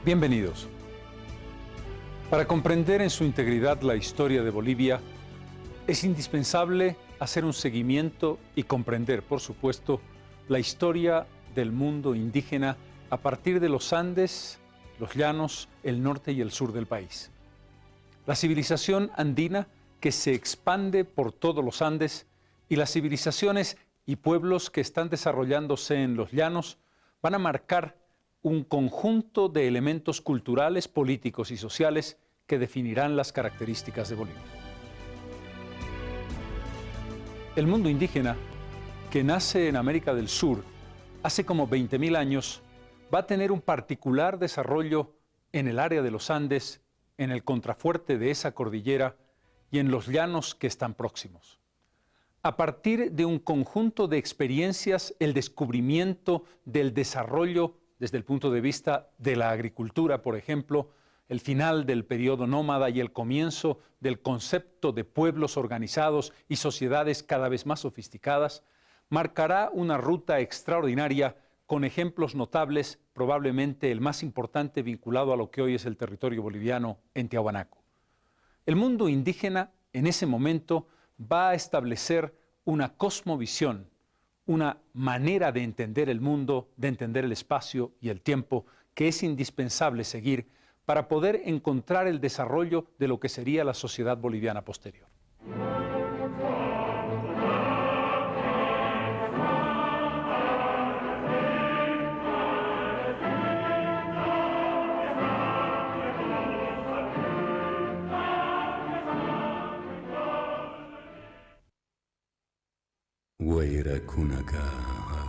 Bienvenidos. Para comprender en su integridad la historia de Bolivia, es indispensable hacer un seguimiento y comprender, por supuesto, la historia del mundo indígena a partir de los Andes, los llanos, el norte y el sur del país. La civilización andina que se expande por todos los Andes y las civilizaciones y pueblos que están desarrollándose en los llanos van a marcar un conjunto de elementos culturales, políticos y sociales que definirán las características de Bolivia. El mundo indígena, que nace en América del Sur hace como 20.000 años, va a tener un particular desarrollo en el área de los Andes, en el contrafuerte de esa cordillera y en los llanos que están próximos. A partir de un conjunto de experiencias, el descubrimiento del desarrollo desde el punto de vista de la agricultura, por ejemplo, el final del periodo nómada y el comienzo del concepto de pueblos organizados y sociedades cada vez más sofisticadas, marcará una ruta extraordinaria con ejemplos notables, probablemente el más importante vinculado a lo que hoy es el territorio boliviano en Tiahuanaco. El mundo indígena en ese momento va a establecer una cosmovisión, una manera de entender el mundo, de entender el espacio y el tiempo que es indispensable seguir para poder encontrar el desarrollo de lo que sería la sociedad boliviana posterior. Wayrakunaqa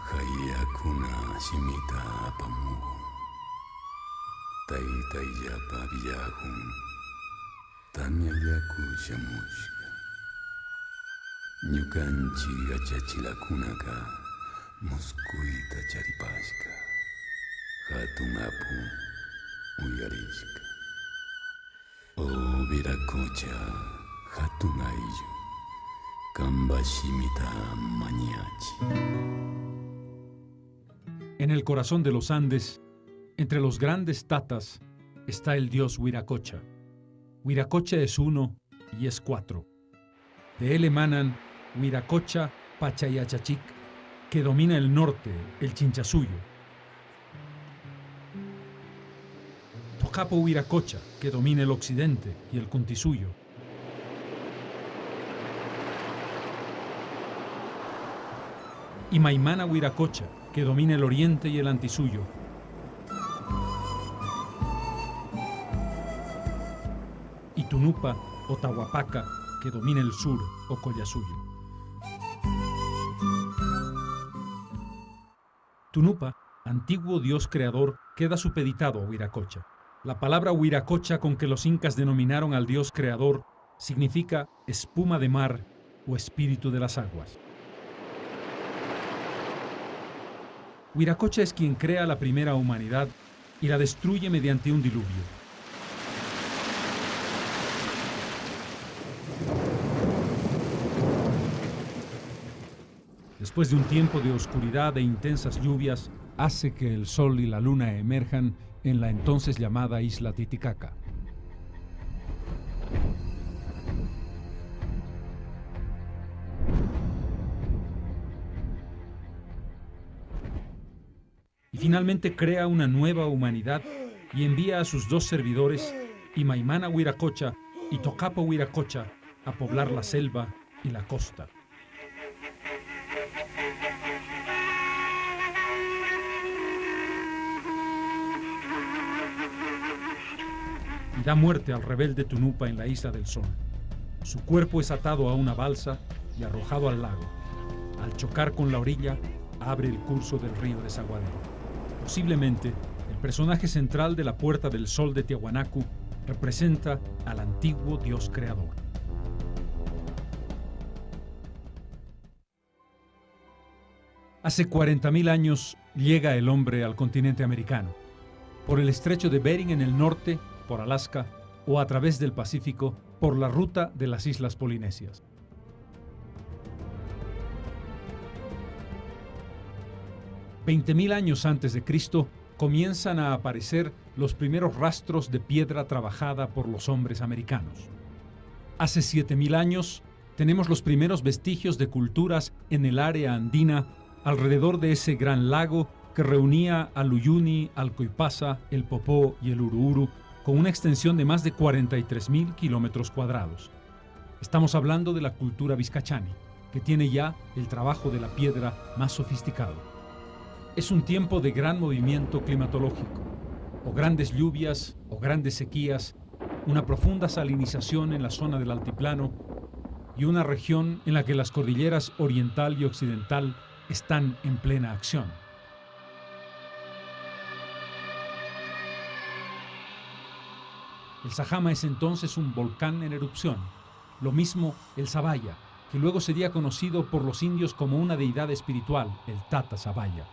haykuna simita apamuhun taytayllapa villahun tamyallaku shamushqa ñukanchik achachilakunaqa muskuyta charipashqa hatun apu uyarishqa o Wiracocha hatun ayllu En el corazón de los Andes, entre los grandes tatas, está el dios Wiracocha. Wiracocha es uno y es cuatro. De él emanan Wiracocha Pachayachachic, que domina el norte, el Chinchasuyo. Tocapo Wiracocha, que domina el occidente y el Cuntisuyo. Y Maimana Wiracocha, que domina el oriente y el Antisuyo. Y Tunupa o Tahuapaca, que domina el sur o Collasuyo. Tunupa, antiguo dios creador, queda supeditado a Wiracocha. La palabra Wiracocha con que los incas denominaron al dios creador significa espuma de mar o espíritu de las aguas. Wiracocha es quien crea la primera humanidad y la destruye mediante un diluvio. Después de un tiempo de oscuridad e intensas lluvias, hace que el sol y la luna emerjan en la entonces llamada isla Titicaca. Y finalmente crea una nueva humanidad y envía a sus dos servidores, Imaimana Wiracocha y Tocapo Wiracocha, a poblar la selva y la costa. Y da muerte al rebelde Tunupa en la Isla del Sol. Su cuerpo es atado a una balsa y arrojado al lago. Al chocar con la orilla, abre el curso del río Desaguadero. Posiblemente, el personaje central de la Puerta del Sol de Tiahuanaco representa al antiguo dios creador. Hace 40.000 años llega el hombre al continente americano, por el estrecho de Bering en el norte, por Alaska, o a través del Pacífico, por la ruta de las Islas Polinesias. 20.000 años antes de Cristo, comienzan a aparecer los primeros rastros de piedra trabajada por los hombres americanos. Hace 7.000 años tenemos los primeros vestigios de culturas en el área andina alrededor de ese gran lago que reunía al Uyuni, al Coipasa, el Popó y el Uruburu con una extensión de más de 43.000 kilómetros cuadrados. Estamos hablando de la cultura vizcachani, que tiene ya el trabajo de la piedra más sofisticado. Es un tiempo de gran movimiento climatológico, o grandes lluvias o grandes sequías, una profunda salinización en la zona del altiplano y una región en la que las cordilleras oriental y occidental están en plena acción. El Sajama es entonces un volcán en erupción, lo mismo el Zabaya, que luego sería conocido por los indios como una deidad espiritual, el Tata Zabaya.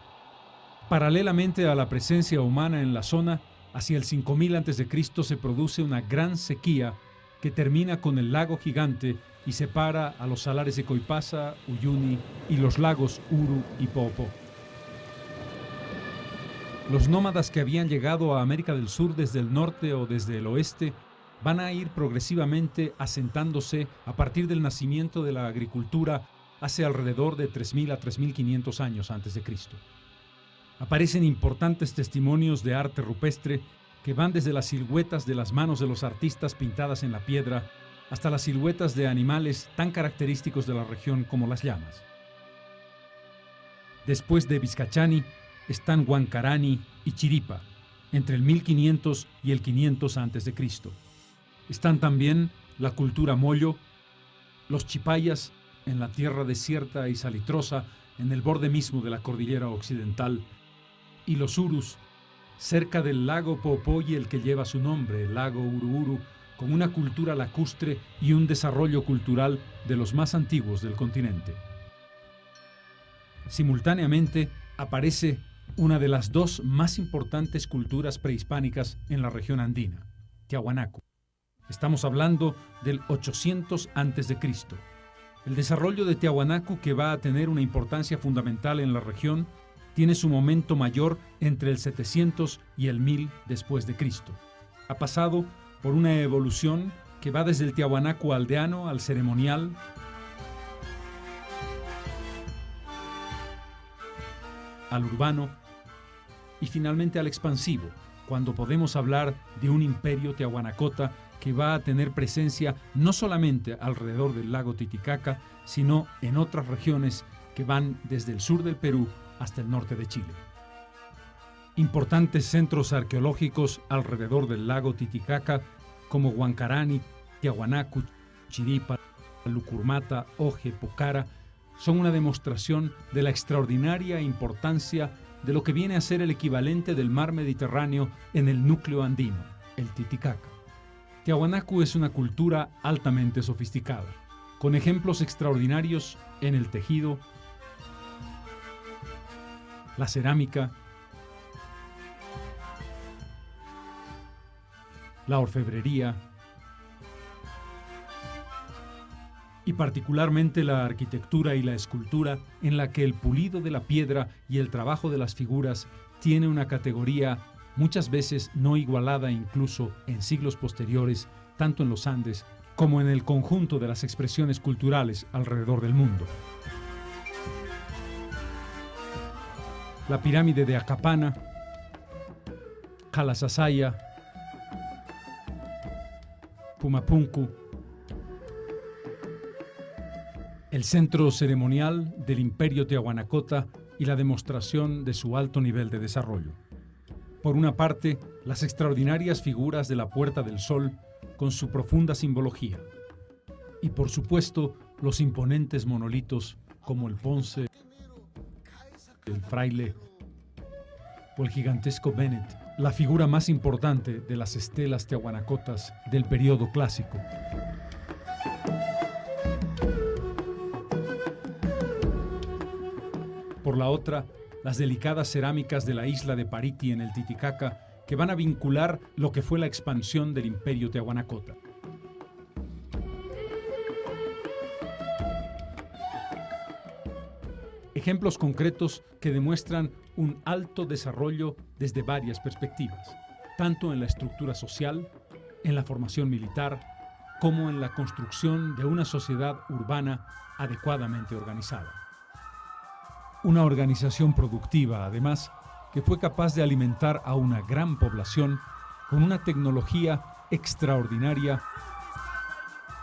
Paralelamente a la presencia humana en la zona, hacia el 5000 a.C. se produce una gran sequía que termina con el lago gigante y separa a los salares de Coipasa, Uyuni y los lagos Uru y Poopó. Los nómadas que habían llegado a América del Sur desde el norte o desde el oeste van a ir progresivamente asentándose a partir del nacimiento de la agricultura hace alrededor de 3.000 a 3.500 años antes de Cristo. Aparecen importantes testimonios de arte rupestre que van desde las siluetas de las manos de los artistas pintadas en la piedra hasta las siluetas de animales tan característicos de la región como las llamas. Después de Vizcachani están Huancarani y Chiripa, entre el 1500 y el 500 a.C. Están también la cultura Moyo, los Chipayas en la tierra desierta y salitrosa en el borde mismo de la cordillera occidental, y los Urus, cerca del lago Poopó, el que lleva su nombre, el lago Uruburu, con una cultura lacustre y un desarrollo cultural de los más antiguos del continente. Simultáneamente aparece una de las dos más importantes culturas prehispánicas en la región andina, Tiahuanaco. Estamos hablando del 800 a.C. El desarrollo de Tiahuanaco, que va a tener una importancia fundamental en la región, tiene su momento mayor entre el 700 y el 1000 después de Cristo. Ha pasado por una evolución que va desde el Tiahuanaco aldeano al ceremonial, al urbano y finalmente al expansivo, cuando podemos hablar de un imperio tiahuanacota que va a tener presencia no solamente alrededor del lago Titicaca, sino en otras regiones que van desde el sur del Perú hasta el norte de Chile. Importantes centros arqueológicos alrededor del lago Titicaca, como Huancarani, Tiahuanaco, Chiripa, Lucurmata, Oje, Pocara, son una demostración de la extraordinaria importancia de lo que viene a ser el equivalente del mar Mediterráneo en el núcleo andino, el Titicaca. Tiahuanaco es una cultura altamente sofisticada, con ejemplos extraordinarios en el tejido, la cerámica, la orfebrería y particularmente la arquitectura y la escultura, en la que el pulido de la piedra y el trabajo de las figuras tiene una categoría muchas veces no igualada incluso en siglos posteriores, tanto en los Andes como en el conjunto de las expresiones culturales alrededor del mundo. La pirámide de Acapana, Calasasaya, Pumapunku, el centro ceremonial del imperio tiahuanacota y la demostración de su alto nivel de desarrollo. Por una parte, las extraordinarias figuras de la Puerta del Sol con su profunda simbología. Y por supuesto, los imponentes monolitos como el Ponce, el Fraile o el gigantesco Bennett, la figura más importante de las estelas tiahuanacotas del periodo clásico. Por la otra, las delicadas cerámicas de la isla de Pariti en el Titicaca, que van a vincular lo que fue la expansión del imperio tiahuanacota. ejemplos concretos que demuestran un alto desarrollo desde varias perspectivas, tanto en la estructura social, en la formación militar, como en la construcción de una sociedad urbana adecuadamente organizada. Una organización productiva, además, que fue capaz de alimentar a una gran población con una tecnología extraordinaria,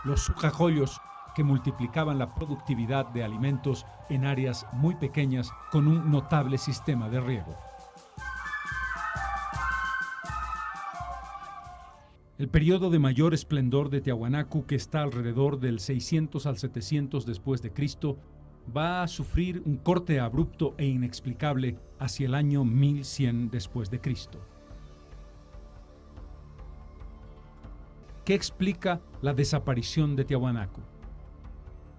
los sujajoyos que multiplicaban la productividad de alimentos en áreas muy pequeñas con un notable sistema de riego. El periodo de mayor esplendor de Tiahuanacu, que está alrededor del 600 al 700 después de Cristo, va a sufrir un corte abrupto e inexplicable hacia el año 1100 después de Cristo. ¿Qué explica la desaparición de Tiahuanacu?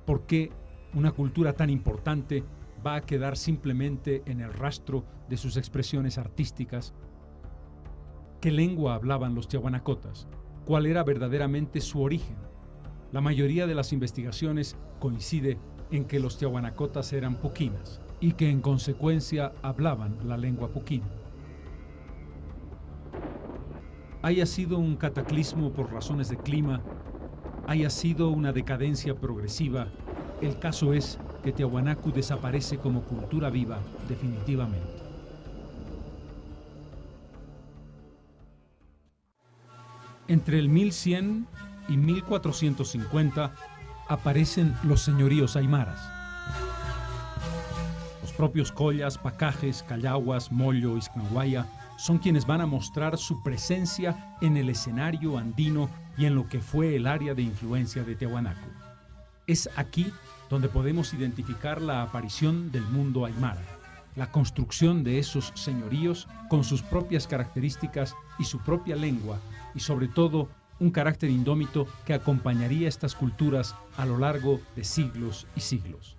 ¿Por qué una cultura tan importante va a quedar simplemente en el rastro de sus expresiones artísticas? ¿Qué lengua hablaban los tiahuanacotas? ¿Cuál era verdaderamente su origen? La mayoría de las investigaciones coincide en que los tiahuanacotas eran puquinas y que en consecuencia hablaban la lengua puquina. Haya sido un cataclismo por razones de clima, haya sido una decadencia progresiva, el caso es que Tiahuanacu desaparece como cultura viva definitivamente. Entre el 1100 y 1450 aparecen los señoríos aymaras. Los propios collas, pacajes, callaguas, mollo y xnahuaya son quienes van a mostrar su presencia en el escenario andino y en lo que fue el área de influencia de Tiahuanacu. Es aquí donde podemos identificar la aparición del mundo aymara, la construcción de esos señoríos con sus propias características y su propia lengua, y sobre todo un carácter indómito que acompañaría estas culturas a lo largo de siglos y siglos.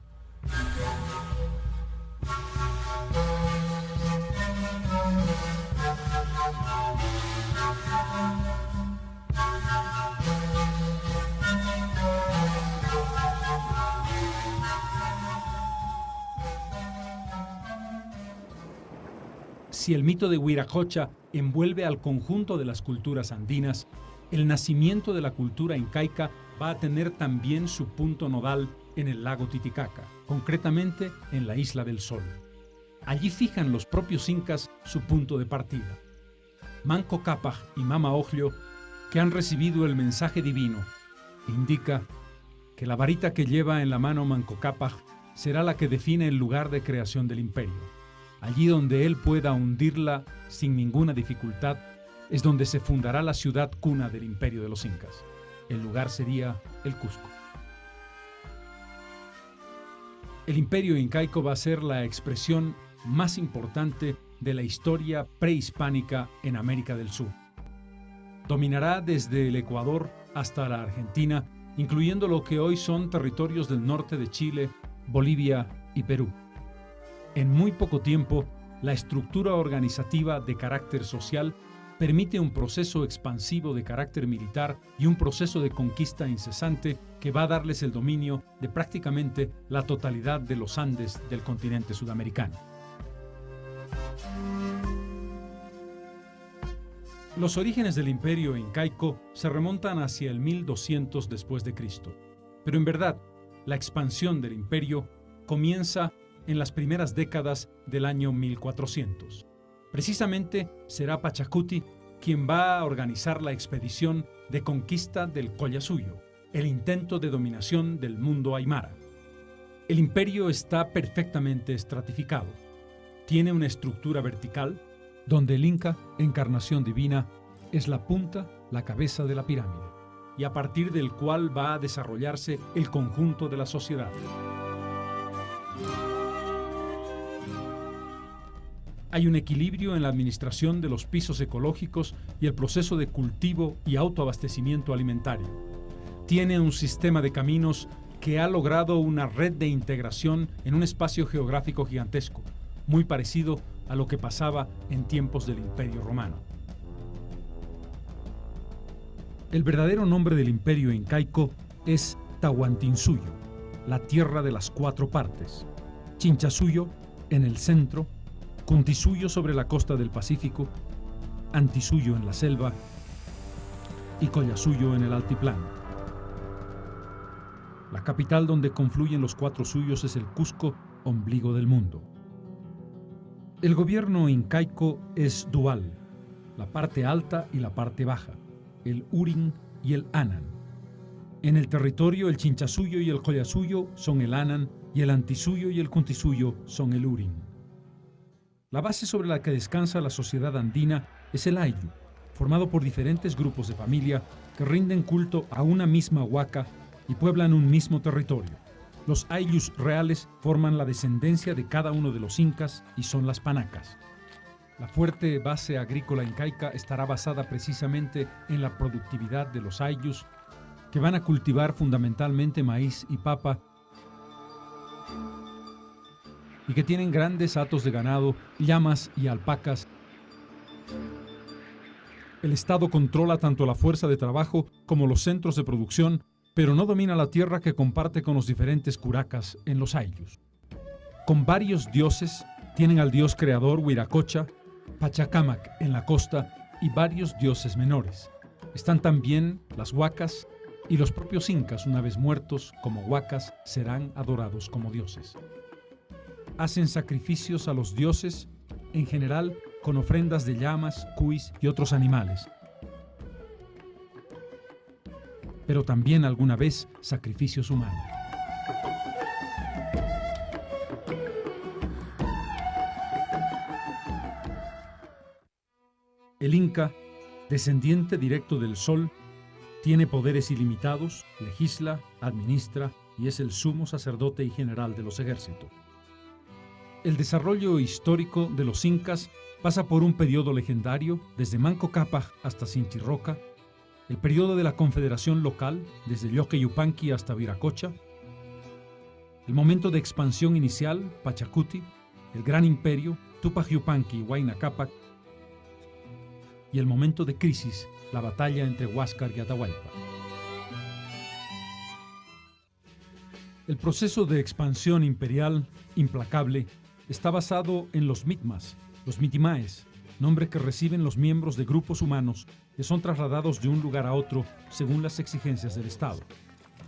Si el mito de Huiracocha envuelve al conjunto de las culturas andinas, el nacimiento de la cultura incaica va a tener también su punto nodal en el lago Titicaca, concretamente en la Isla del Sol. Allí fijan los propios incas su punto de partida. Manco Cápac y Mama Oglio, que han recibido el mensaje divino, indica que la varita que lleva en la mano Manco Cápac será la que define el lugar de creación del imperio. Allí donde él pueda hundirla sin ninguna dificultad, es donde se fundará la ciudad cuna del imperio de los incas. El lugar sería el Cusco. El imperio incaico va a ser la expresión más importante de la historia prehispánica en América del Sur. Dominará desde el Ecuador hasta la Argentina, incluyendo lo que hoy son territorios del norte de Chile, Bolivia y Perú. En muy poco tiempo, la estructura organizativa de carácter social permite un proceso expansivo de carácter militar y un proceso de conquista incesante que va a darles el dominio de prácticamente la totalidad de los Andes del continente sudamericano. Los orígenes del imperio incaico se remontan hacia el 1200 después de Cristo, pero en verdad, la expansión del imperio comienza en las primeras décadas del año 1400. Precisamente será Pachacuti quien va a organizar la expedición de conquista del Collasuyo, el intento de dominación del mundo aymara. El imperio está perfectamente estratificado. Tiene una estructura vertical, donde el Inca, encarnación divina, es la punta, la cabeza de la pirámide, y a partir del cual va a desarrollarse el conjunto de la sociedad. Hay un equilibrio en la administración de los pisos ecológicos y el proceso de cultivo y autoabastecimiento alimentario. Tiene un sistema de caminos que ha logrado una red de integración en un espacio geográfico gigantesco, muy parecido a lo que pasaba en tiempos del Imperio Romano. El verdadero nombre del imperio incaico es Tahuantinsuyo, la tierra de las cuatro partes. Chinchasuyo en el centro, Kuntisuyo sobre la costa del Pacífico, Antisuyo en la selva y Collasuyo en el altiplano. La capital donde confluyen los 4 suyos es el Cusco, ombligo del mundo. El gobierno incaico es dual, la parte alta y la parte baja, el Urin y el Anan. En el territorio, el Chinchasuyo y el Collasuyo son el Anan y el Antisuyo y el Kuntisuyo son el Urin. La base sobre la que descansa la sociedad andina es el Ayllu, formado por diferentes grupos de familia que rinden culto a una misma huaca y pueblan un mismo territorio. Los Ayllus reales forman la descendencia de cada uno de los incas y son las panacas. La fuerte base agrícola incaica estará basada precisamente en la productividad de los Ayllus, que van a cultivar fundamentalmente maíz y papa y que tienen grandes hatos de ganado, llamas y alpacas. El Estado controla tanto la fuerza de trabajo como los centros de producción, pero no domina la tierra que comparte con los diferentes curacas en los Ayllus. Con varios dioses, tienen al dios creador Huiracocha, Pachacamac en la costa y varios dioses menores. Están también las huacas y los propios incas, una vez muertos como huacas, serán adorados como dioses. Hacen sacrificios a los dioses, en general con ofrendas de llamas, cuis y otros animales, pero también alguna vez sacrificios humanos. El Inca, descendiente directo del Sol, tiene poderes ilimitados, legisla, administra y es el sumo sacerdote y general de los ejércitos. El desarrollo histórico de los incas pasa por un periodo legendario desde Manco Cápac hasta Sinchirroca, el periodo de la confederación local desde Yoque Yupanqui hasta Viracocha, el momento de expansión inicial, Pachacuti, el gran imperio, Tupac Yupanqui y Huayna Cápac, y el momento de crisis, la batalla entre Huáscar y Atahualpa. El proceso de expansión imperial implacable está basado en los mitmas, los mitimaes, nombre que reciben los miembros de grupos humanos que son trasladados de un lugar a otro según las exigencias del Estado.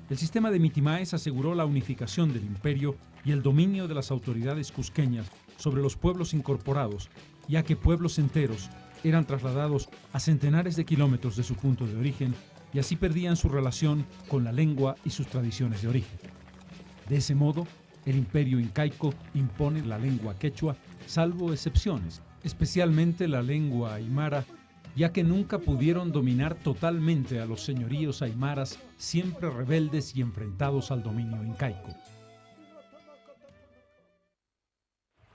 El sistema de mitimaes aseguró la unificación del imperio y el dominio de las autoridades cusqueñas sobre los pueblos incorporados, ya que pueblos enteros eran trasladados a centenares de kilómetros de su punto de origen y así perdían su relación con la lengua y sus tradiciones de origen. De ese modo, el imperio incaico impone la lengua quechua, salvo excepciones, especialmente la lengua aymara, ya que nunca pudieron dominar totalmente a los señoríos aymaras, siempre rebeldes y enfrentados al dominio incaico.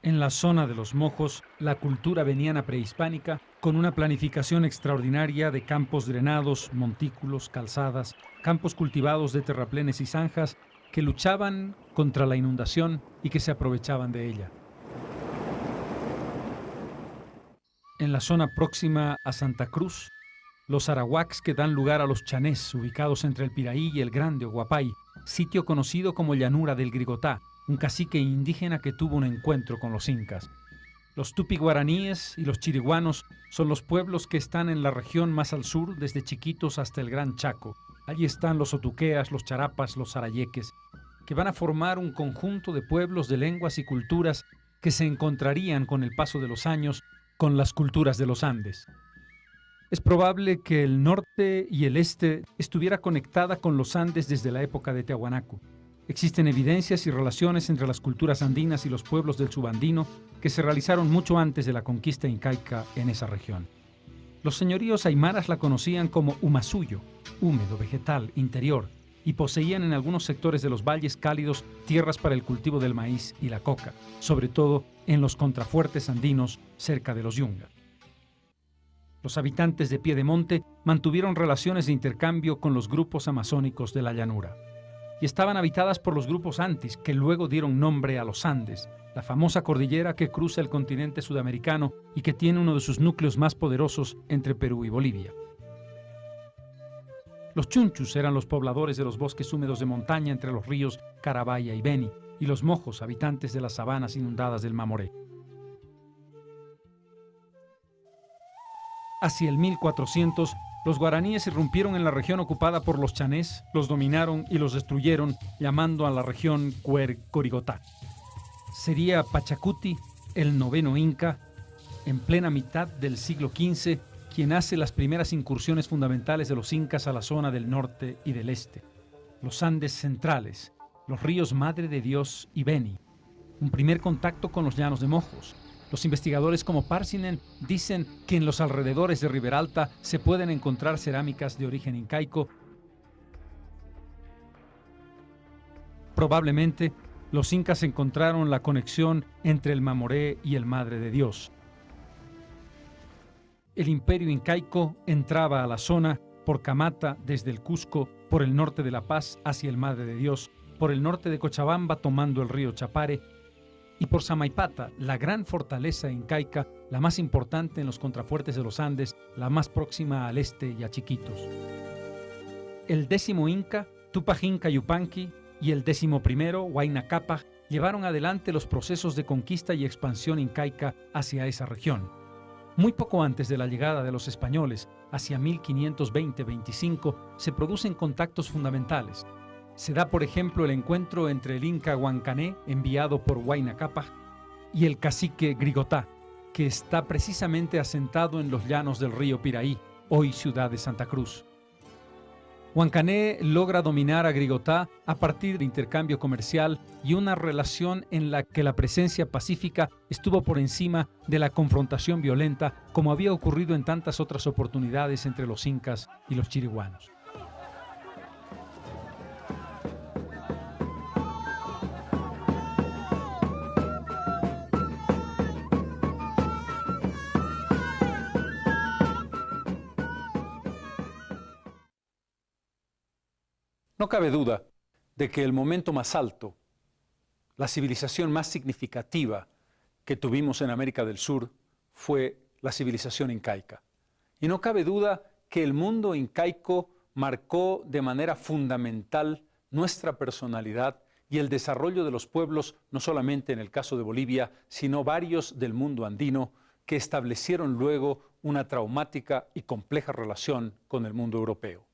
En la zona de los Mojos, la cultura veniana prehispánica, con una planificación extraordinaria de campos drenados, montículos, calzadas, campos cultivados de terraplenes y zanjas, que luchaban contra la inundación y que se aprovechaban de ella. En la zona próxima a Santa Cruz, los arahuacs que dan lugar a los chanés, ubicados entre el Piraí y el Grande Oguapay, sitio conocido como Llanura del Grigotá, un cacique indígena que tuvo un encuentro con los incas. Los tupi-guaraníes y los chiriguanos son los pueblos que están en la región más al sur, desde Chiquitos hasta el Gran Chaco. Allí están los otuqueas, los charapas, los arayeques, que van a formar un conjunto de pueblos de lenguas y culturas que se encontrarían con el paso de los años con las culturas de los Andes. Es probable que el norte y el este estuviera conectada con los Andes desde la época de Tiahuanaco. Existen evidencias y relaciones entre las culturas andinas y los pueblos del subandino que se realizaron mucho antes de la conquista incaica en esa región. Los señoríos aymaras la conocían como Umasuyo, húmedo, vegetal, interior, y poseían en algunos sectores de los valles cálidos tierras para el cultivo del maíz y la coca, sobre todo en los contrafuertes andinos cerca de los yungas. Los habitantes de Piedemonte mantuvieron relaciones de intercambio con los grupos amazónicos de la llanura y estaban habitadas por los grupos Antis, que luego dieron nombre a los Andes, la famosa cordillera que cruza el continente sudamericano y que tiene uno de sus núcleos más poderosos entre Perú y Bolivia. Los chunchus eran los pobladores de los bosques húmedos de montaña entre los ríos Carabaya y Beni, y los mojos, habitantes de las sabanas inundadas del Mamoré. Hacia el 1400, los guaraníes irrumpieron en la región ocupada por los chanés, los dominaron y los destruyeron, llamando a la región Corigotá. Sería Pachacuti, el noveno inca, en plena mitad del siglo XV, quien hace las primeras incursiones fundamentales de los incas a la zona del norte y del este, los Andes centrales, los ríos Madre de Dios y Beni, un primer contacto con los llanos de Mojos. Los investigadores como Parsinen dicen que en los alrededores de Riberalta se pueden encontrar cerámicas de origen incaico. Probablemente los incas encontraron la conexión entre el Mamoré y el Madre de Dios. El imperio incaico entraba a la zona por Camata desde el Cusco, por el norte de La Paz hacia el Madre de Dios, por el norte de Cochabamba tomando el río Chapare, y por Samaipata, la gran fortaleza incaica, la más importante en los contrafuertes de los Andes, la más próxima al este y a Chiquitos. El 10º inca, Tupac Inca Yupanqui, y el 11º, Huayna Cápac, llevaron adelante los procesos de conquista y expansión incaica hacia esa región. Muy poco antes de la llegada de los españoles, hacia 1520-25, se producen contactos fundamentales. Se da, por ejemplo, el encuentro entre el inca Huancané, enviado por Huayna Cápac, y el cacique Grigotá, que está precisamente asentado en los llanos del río Piraí, hoy ciudad de Santa Cruz. Huancané logra dominar a Grigotá a partir de intercambio comercial y una relación en la que la presencia pacífica estuvo por encima de la confrontación violenta, como había ocurrido en tantas otras oportunidades entre los incas y los chiriguanos. No cabe duda de que el momento más alto, la civilización más significativa que tuvimos en América del Sur fue la civilización incaica. Y no cabe duda que el mundo incaico marcó de manera fundamental nuestra personalidad y el desarrollo de los pueblos, no solamente en el caso de Bolivia, sino varios del mundo andino, que establecieron luego una traumática y compleja relación con el mundo europeo.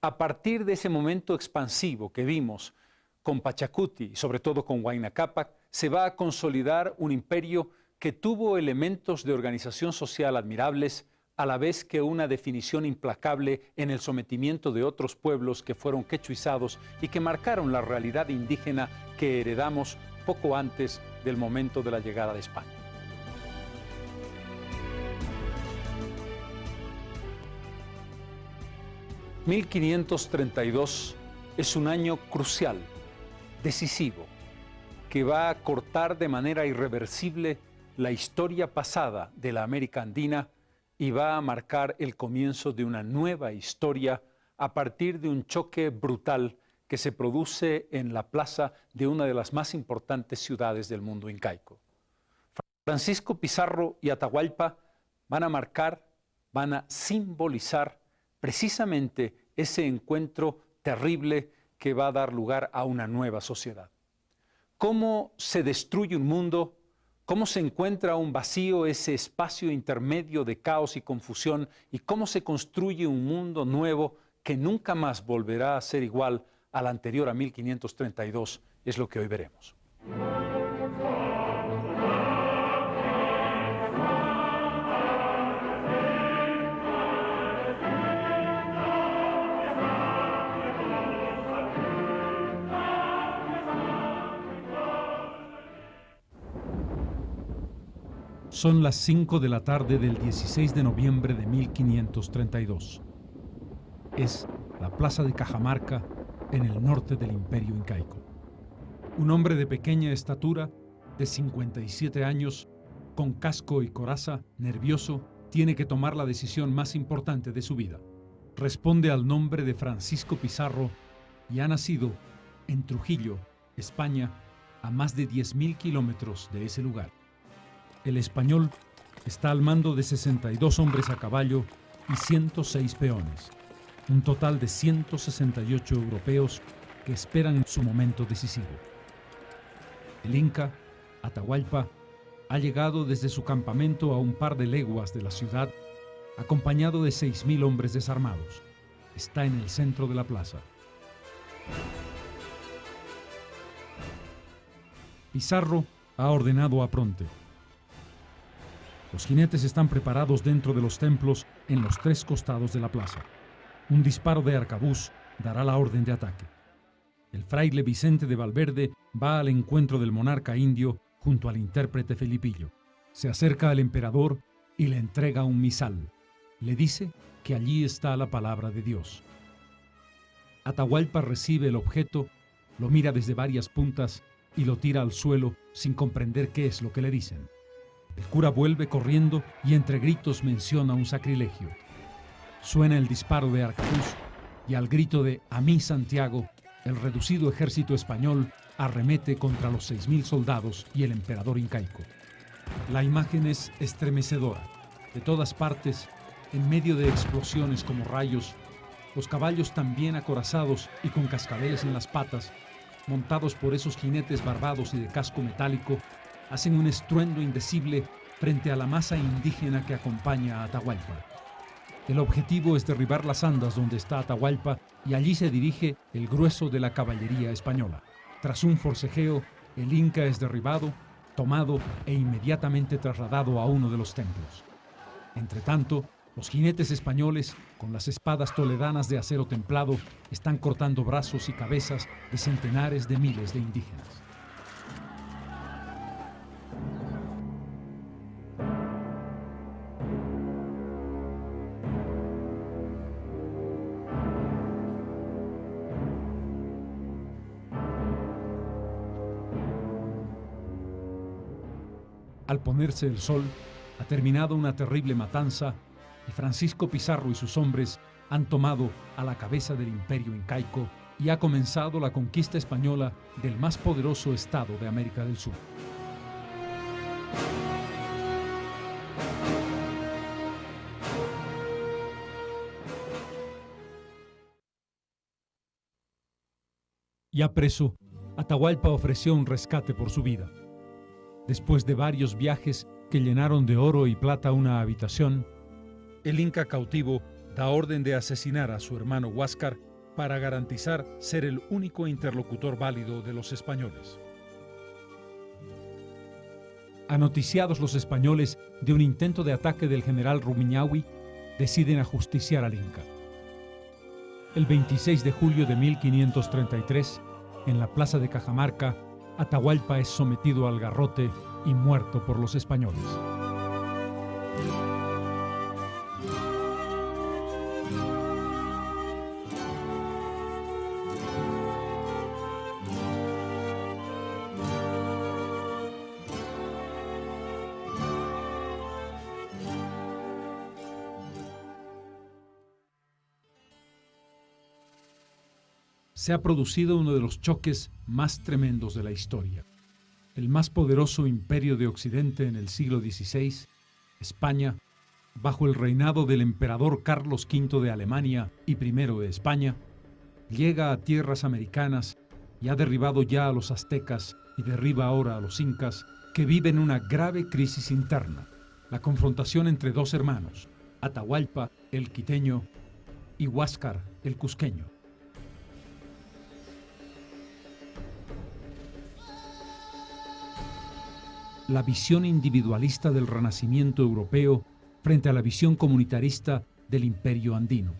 A partir de ese momento expansivo que vimos con Pachacuti y sobre todo con Huayna Cápac, se va a consolidar un imperio que tuvo elementos de organización social admirables, a la vez que una definición implacable en el sometimiento de otros pueblos que fueron quechuizados y que marcaron la realidad indígena que heredamos poco antes del momento de la llegada de España. (1532) es un año crucial, decisivo, que va a cortar de manera irreversible la historia pasada de la América Andina y va a marcar el comienzo de una nueva historia a partir de un choque brutal que se produce en la plaza de una de las más importantes ciudades del mundo incaico. Francisco Pizarro y Atahualpa van a marcar, van a simbolizar precisamente ese encuentro terrible que va a dar lugar a una nueva sociedad. ¿Cómo se destruye un mundo? ¿Cómo se encuentra un vacío, ese espacio intermedio de caos y confusión? ¿Y cómo se construye un mundo nuevo que nunca más volverá a ser igual al anterior a 1532? Es lo que hoy veremos. Son las 5 de la tarde del 16 de noviembre de 1532. Es la plaza de Cajamarca, en el norte del Imperio Incaico. Un hombre de pequeña estatura, de 57 años, con casco y coraza, nervioso, tiene que tomar la decisión más importante de su vida. Responde al nombre de Francisco Pizarro y ha nacido en Trujillo, España, a más de 10.000 kilómetros de ese lugar. El español está al mando de 62 hombres a caballo y 106 peones, un total de 168 europeos que esperan su momento decisivo. El Inca, Atahualpa, ha llegado desde su campamento a un par de leguas de la ciudad, acompañado de 6.000 hombres desarmados. Está en el centro de la plaza. Pizarro ha ordenado apronte. Los jinetes están preparados dentro de los templos en los 3 costados de la plaza. Un disparo de arcabuz dará la orden de ataque. El fraile Vicente de Valverde va al encuentro del monarca indio junto al intérprete Felipillo. Se acerca al emperador y le entrega un misal. Le dice que allí está la palabra de Dios. Atahualpa recibe el objeto, lo mira desde varias puntas y lo tira al suelo sin comprender qué es lo que le dicen. El cura vuelve corriendo y entre gritos menciona un sacrilegio. Suena el disparo de arcabuz y al grito de «A mí, Santiago», el reducido ejército español arremete contra los 6.000 soldados y el emperador incaico. La imagen es estremecedora. De todas partes, en medio de explosiones como rayos, los caballos también acorazados y con cascabeles en las patas, montados por esos jinetes barbados y de casco metálico, hacen un estruendo indecible frente a la masa indígena que acompaña a Atahualpa. El objetivo es derribar las andas donde está Atahualpa y allí se dirige el grueso de la caballería española. Tras un forcejeo, el Inca es derribado, tomado e inmediatamente trasladado a uno de los templos. Entretanto, los jinetes españoles, con las espadas toledanas de acero templado, están cortando brazos y cabezas de centenares de miles de indígenas. Al ponerse el sol, ha terminado una terrible matanza y Francisco Pizarro y sus hombres han tomado a la cabeza del imperio incaico y ha comenzado la conquista española del más poderoso estado de América del Sur. Ya preso, Atahualpa ofreció un rescate por su vida. Después de varios viajes que llenaron de oro y plata una habitación, el Inca cautivo da orden de asesinar a su hermano Huáscar para garantizar ser el único interlocutor válido de los españoles. Anoticiados los españoles de un intento de ataque del general Rumiñahui, deciden ajusticiar al Inca. El 26 de julio de 1533, en la plaza de Cajamarca, Atahualpa es sometido al garrote y muerto por los españoles. Se ha producido uno de los choques más tremendos de la historia. El más poderoso imperio de Occidente en el siglo XVI, España, bajo el reinado del emperador Carlos V de Alemania y I de España, llega a tierras americanas y ha derribado ya a los aztecas y derriba ahora a los incas, que viven una grave crisis interna, la confrontación entre dos hermanos, Atahualpa, el quiteño, y Huáscar, el cusqueño. La visión individualista del Renacimiento europeo frente a la visión comunitarista del Imperio andino.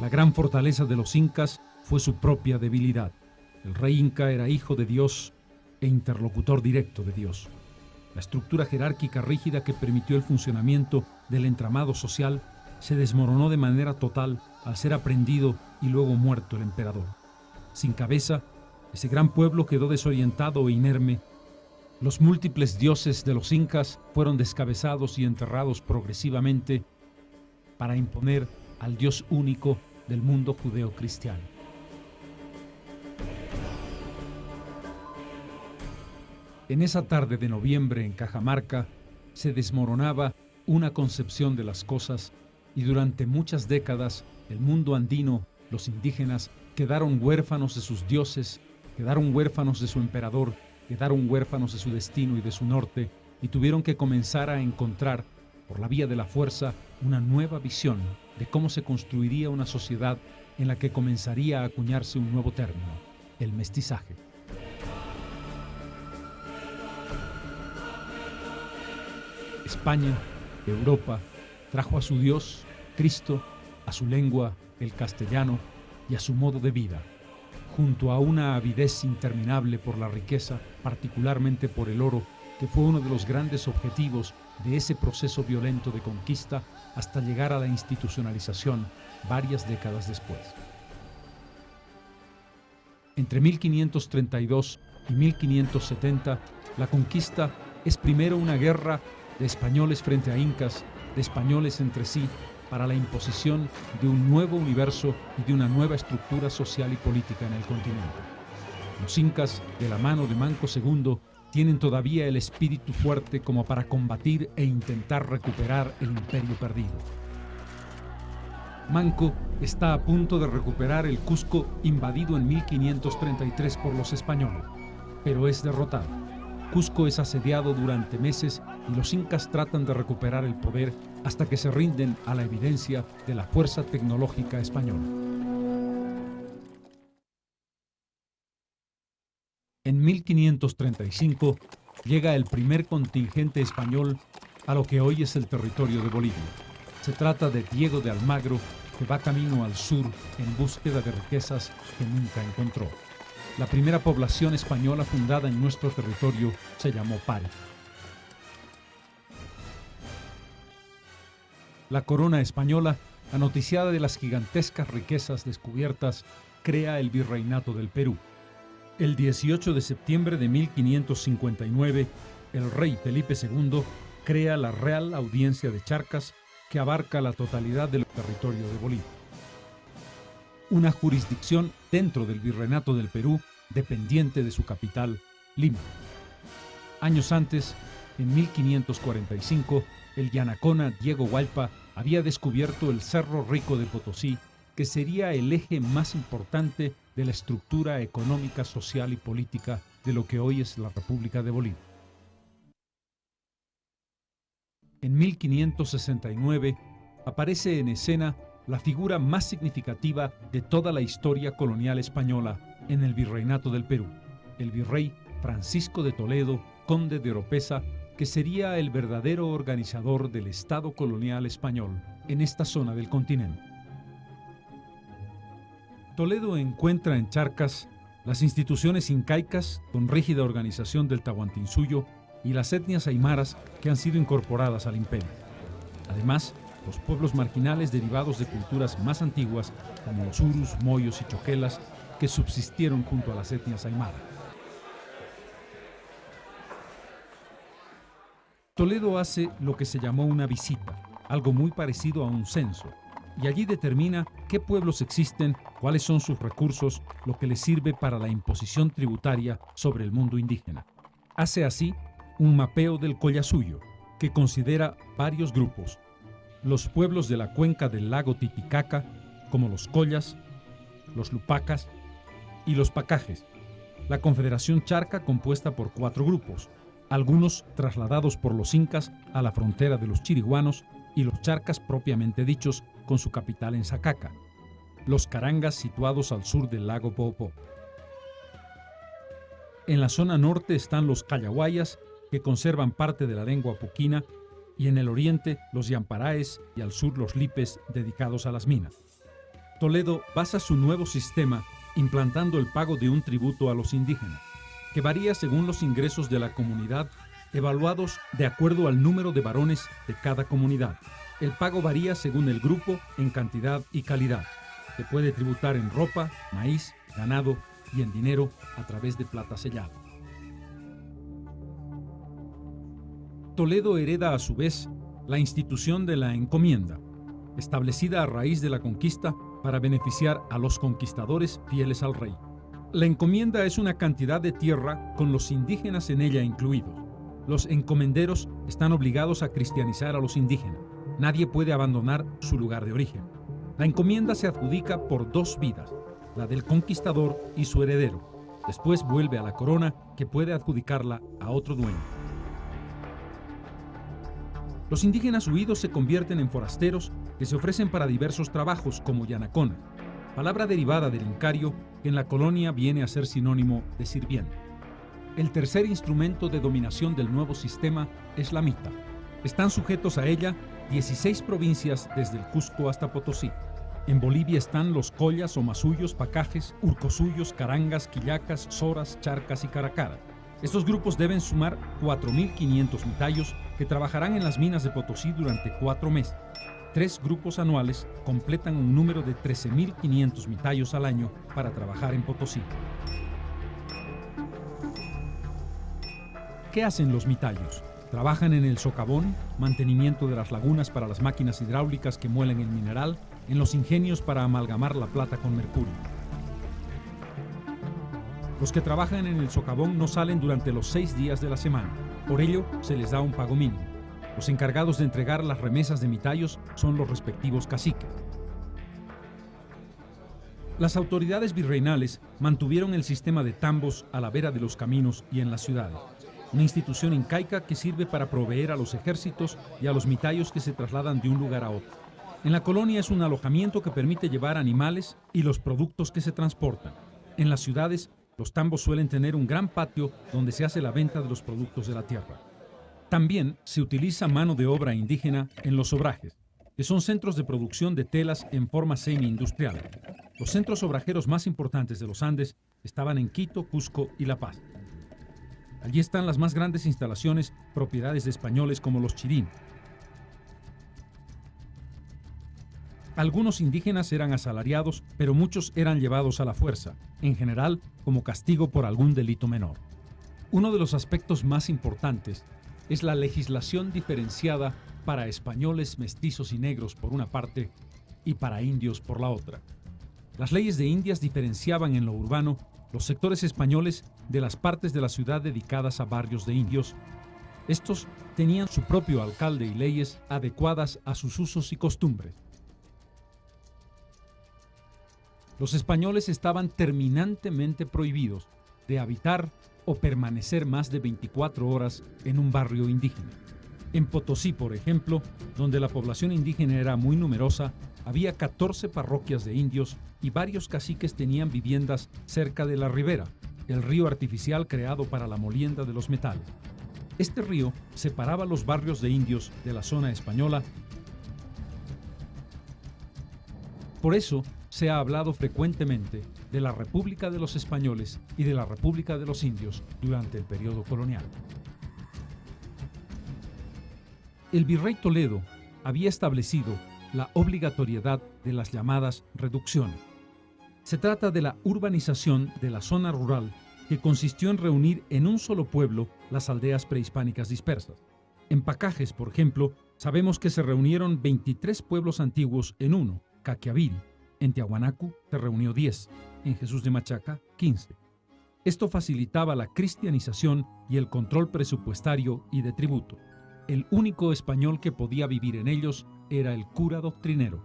La gran fortaleza de los incas fue su propia debilidad. El rey inca era hijo de Dios e interlocutor directo de Dios. La estructura jerárquica rígida que permitió el funcionamiento del entramado social se desmoronó de manera total al ser aprendido y luego muerto el emperador. Sin cabeza, ese gran pueblo quedó desorientado e inerme. Los múltiples dioses de los incas fueron descabezados y enterrados progresivamente para imponer al Dios único del mundo judeo-cristiano. En esa tarde de noviembre en Cajamarca se desmoronaba una concepción de las cosas y durante muchas décadas el mundo andino, los indígenas, quedaron huérfanos de sus dioses, quedaron huérfanos de su emperador, quedaron huérfanos de su destino y de su norte, y tuvieron que comenzar a encontrar, por la vía de la fuerza, una nueva visión de cómo se construiría una sociedad en la que comenzaría a acuñarse un nuevo término, el mestizaje. España, Europa, trajo a su Dios, Cristo, a su lengua, el castellano, y a su modo de vida, junto a una avidez interminable por la riqueza, particularmente por el oro, que fue uno de los grandes objetivos de ese proceso violento de conquista hasta llegar a la institucionalización varias décadas después. Entre 1532 y 1570, la conquista es primero una guerra de españoles frente a incas, de españoles entre sí, para la imposición de un nuevo universo y de una nueva estructura social y política en el continente. Los incas, de la mano de Manco II, tienen todavía el espíritu fuerte como para combatir e intentar recuperar el imperio perdido. Manco está a punto de recuperar el Cusco invadido en 1533 por los españoles, pero es derrotado. Cusco es asediado durante meses y los incas tratan de recuperar el poder hasta que se rinden a la evidencia de la fuerza tecnológica española. En 1535 llega el primer contingente español a lo que hoy es el territorio de Bolivia. Se trata de Diego de Almagro, que va camino al sur en búsqueda de riquezas que nunca encontró. La primera población española fundada en nuestro territorio se llamó Pari. La corona española, anoticiada de las gigantescas riquezas descubiertas, crea el Virreinato del Perú. El 18 de septiembre de 1559, el rey Felipe II crea la Real Audiencia de Charcas, que abarca la totalidad del territorio de Bolivia. Una jurisdicción dentro del Virreinato del Perú, dependiente de su capital, Lima. Años antes, en 1545, el yanacona Diego Hualpa había descubierto el Cerro Rico de Potosí, que sería el eje más importante de la estructura económica, social y política de lo que hoy es la República de Bolivia. En 1569 aparece en escena la figura más significativa de toda la historia colonial española en el Virreinato del Perú, el virrey Francisco de Toledo, conde de Oropesa, que sería el verdadero organizador del Estado colonial español en esta zona del continente. Toledo encuentra en Charcas las instituciones incaicas con rígida organización del Tahuantinsuyo y las etnias aymaras que han sido incorporadas al imperio. Además, los pueblos marginales derivados de culturas más antiguas como los urus, moyos y choquelas que subsistieron junto a las etnias aymaras. Toledo hace lo que se llamó una visita, algo muy parecido a un censo, y allí determina qué pueblos existen, cuáles son sus recursos, lo que les sirve para la imposición tributaria sobre el mundo indígena. Hace así un mapeo del Collasuyo, que considera varios grupos: los pueblos de la cuenca del lago Titicaca, como los Collas, los Lupacas y los Pacajes. La Confederación Charca, compuesta por 4 grupos, algunos trasladados por los incas a la frontera de los chiriguanos, y los charcas propiamente dichos, con su capital en Sacaca, los carangas situados al sur del lago Poopó. En la zona norte están los callahuayas, que conservan parte de la lengua apuquina, y en el oriente los yamparaes y al sur los lipes, dedicados a las minas. Toledo basa su nuevo sistema implantando el pago de un tributo a los indígenas, que varía según los ingresos de la comunidad, evaluados de acuerdo al número de varones de cada comunidad. El pago varía según el grupo en cantidad y calidad. Se puede tributar en ropa, maíz, ganado y en dinero a través de plata sellada. Toledo hereda a su vez la institución de la encomienda, establecida a raíz de la conquista para beneficiar a los conquistadores fieles al rey. La encomienda es una cantidad de tierra con los indígenas en ella incluidos. Los encomenderos están obligados a cristianizar a los indígenas. Nadie puede abandonar su lugar de origen. La encomienda se adjudica por 2 vidas. la del conquistador y su heredero. Después vuelve a la corona, que puede adjudicarla a otro dueño. Los indígenas huidos se convierten en forasteros que se ofrecen para diversos trabajos como yanacona, palabra derivada del incario que en la colonia viene a ser sinónimo de sirviente. El tercer instrumento de dominación del nuevo sistema es la mita. Están sujetos a ella 16 provincias desde el Cusco hasta Potosí. En Bolivia están los collas, omasuyos, pacajes, urcosuyos, carangas, quillacas, soras, charcas y caracara. Estos grupos deben sumar 4.500 mitayos que trabajarán en las minas de Potosí durante 4 meses. 3 grupos anuales completan un número de 13.500 mitayos al año para trabajar en Potosí. ¿Qué hacen los mitayos? Trabajan en el socavón, mantenimiento de las lagunas para las máquinas hidráulicas que muelen el mineral, en los ingenios para amalgamar la plata con mercurio. Los que trabajan en el socavón no salen durante los 6 días de la semana. Por ello, se les da un pago mínimo. Los encargados de entregar las remesas de mitayos son los respectivos caciques. Las autoridades virreinales mantuvieron el sistema de tambos a la vera de los caminos y en las ciudades, una institución incaica que sirve para proveer a los ejércitos y a los mitayos que se trasladan de un lugar a otro. En la colonia es un alojamiento que permite llevar animales y los productos que se transportan. En las ciudades, los tambos suelen tener un gran patio donde se hace la venta de los productos de la tierra. También se utiliza mano de obra indígena en los obrajes, que son centros de producción de telas en forma semi-industrial. Los centros obrajeros más importantes de los Andes estaban en Quito, Cusco y La Paz. Allí están las más grandes instalaciones, propiedades de españoles como los Chirín. Algunos indígenas eran asalariados, pero muchos eran llevados a la fuerza, en general como castigo por algún delito menor. Uno de los aspectos más importantes es la legislación diferenciada para españoles, mestizos y negros por una parte y para indios por la otra. Las leyes de Indias diferenciaban en lo urbano los sectores españoles de las partes de la ciudad dedicadas a barrios de indios. Estos tenían su propio alcalde y leyes adecuadas a sus usos y costumbres. Los españoles estaban terminantemente prohibidos de habitar o permanecer más de 24 horas en un barrio indígena. En Potosí, por ejemplo, donde la población indígena era muy numerosa, había 14 parroquias de indios y varios caciques tenían viviendas cerca de la ribera, el río artificial creado para la molienda de los metales. Este río separaba los barrios de indios de la zona española. Por eso se ha hablado frecuentemente de la República de los Españoles y de la República de los Indios durante el periodo colonial. El virrey Toledo había establecido la obligatoriedad de las llamadas reducciones. Se trata de la urbanización de la zona rural que consistió en reunir en un solo pueblo las aldeas prehispánicas dispersas. En Pacajes, por ejemplo, sabemos que se reunieron 23 pueblos antiguos en uno, Caquiaviri. En Tiahuanacu se reunió 10, en Jesús de Machaca 15. Esto facilitaba la cristianización y el control presupuestario y de tributo. El único español que podía vivir en ellos era el cura doctrinero.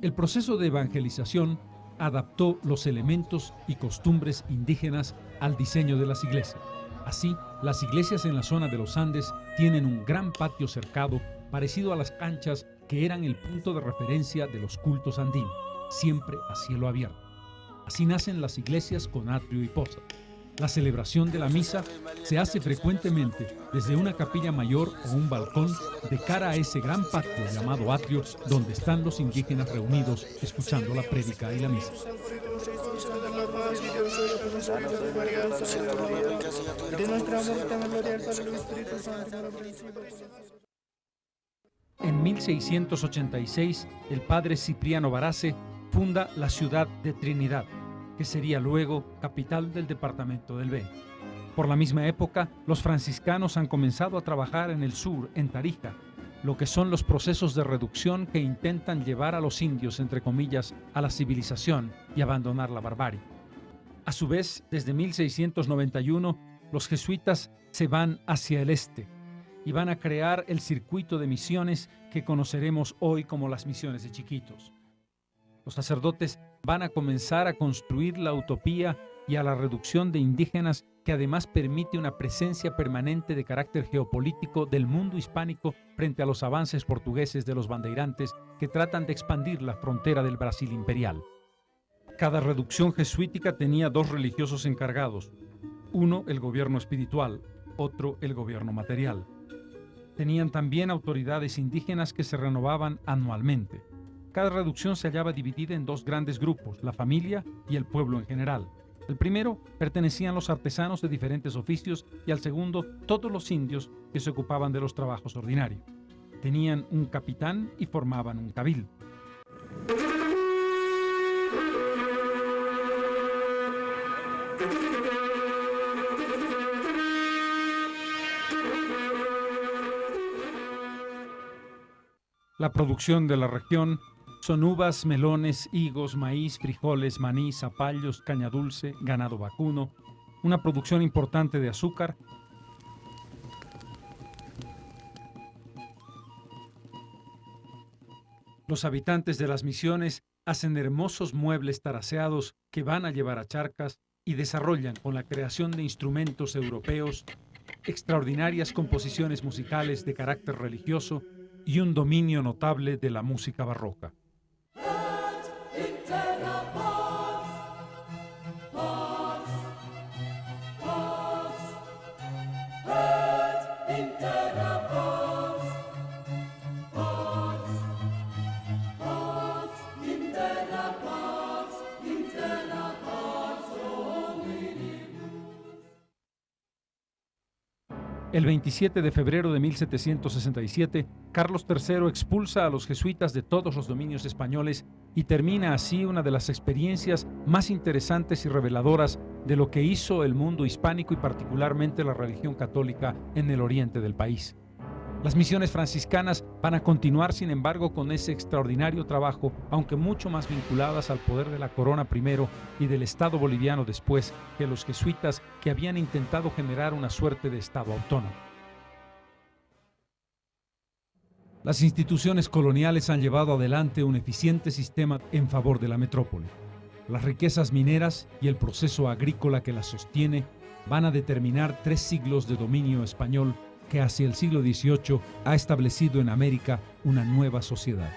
El proceso de evangelización adaptó los elementos y costumbres indígenas al diseño de las iglesias. Así, las iglesias en la zona de los Andes tienen un gran patio cercado parecido a las canchas que eran el punto de referencia de los cultos andinos, siempre a cielo abierto. Así nacen las iglesias con atrio y posa. La celebración de la misa se hace frecuentemente desde una capilla mayor o un balcón de cara a ese gran patio llamado atrio donde están los indígenas reunidos escuchando la prédica y la misa. En 1686, el padre Cipriano Varace funda la ciudad de Trinidad, que sería luego capital del departamento del Beni. Por la misma época, los franciscanos han comenzado a trabajar en el sur, en Tarija, lo que son los procesos de reducción que intentan llevar a los indios, entre comillas, a la civilización y abandonar la barbarie. A su vez, desde 1691, los jesuitas se van hacia el este y van a crear el circuito de misiones que conoceremos hoy como las misiones de Chiquitos. Los sacerdotes van a comenzar a construir la utopía y a la reducción de indígenas que además permite una presencia permanente de carácter geopolítico del mundo hispánico frente a los avances portugueses de los bandeirantes que tratan de expandir la frontera del Brasil imperial. Cada reducción jesuítica tenía dos religiosos encargados, uno el gobierno espiritual, otro el gobierno material. Tenían también autoridades indígenas que se renovaban anualmente. Cada reducción se hallaba dividida en dos grandes grupos, la familia y el pueblo en general. Al primero pertenecían los artesanos de diferentes oficios y al segundo todos los indios que se ocupaban de los trabajos ordinarios. Tenían un capitán y formaban un cabildo. La producción de la región son uvas, melones, higos, maíz, frijoles, maní, zapallos, caña dulce, ganado vacuno, una producción importante de azúcar. Los habitantes de las misiones hacen hermosos muebles taraceados que van a llevar a Charcas y desarrollan con la creación de instrumentos europeos extraordinarias composiciones musicales de carácter religioso y un dominio notable de la música barroca. El 27 de febrero de 1767, Carlos III expulsa a los jesuitas de todos los dominios españoles y termina así una de las experiencias más interesantes y reveladoras de lo que hizo el mundo hispánico y particularmente la religión católica en el oriente del país. Las misiones franciscanas van a continuar, sin embargo, con ese extraordinario trabajo, aunque mucho más vinculadas al poder de la corona primero y del Estado boliviano después que los jesuitas que habían intentado generar una suerte de Estado autónomo. Las instituciones coloniales han llevado adelante un eficiente sistema en favor de la metrópoli. Las riquezas mineras y el proceso agrícola que las sostiene van a determinar 3 siglos de dominio español que hacia el siglo XVIII ha establecido en América una nueva sociedad.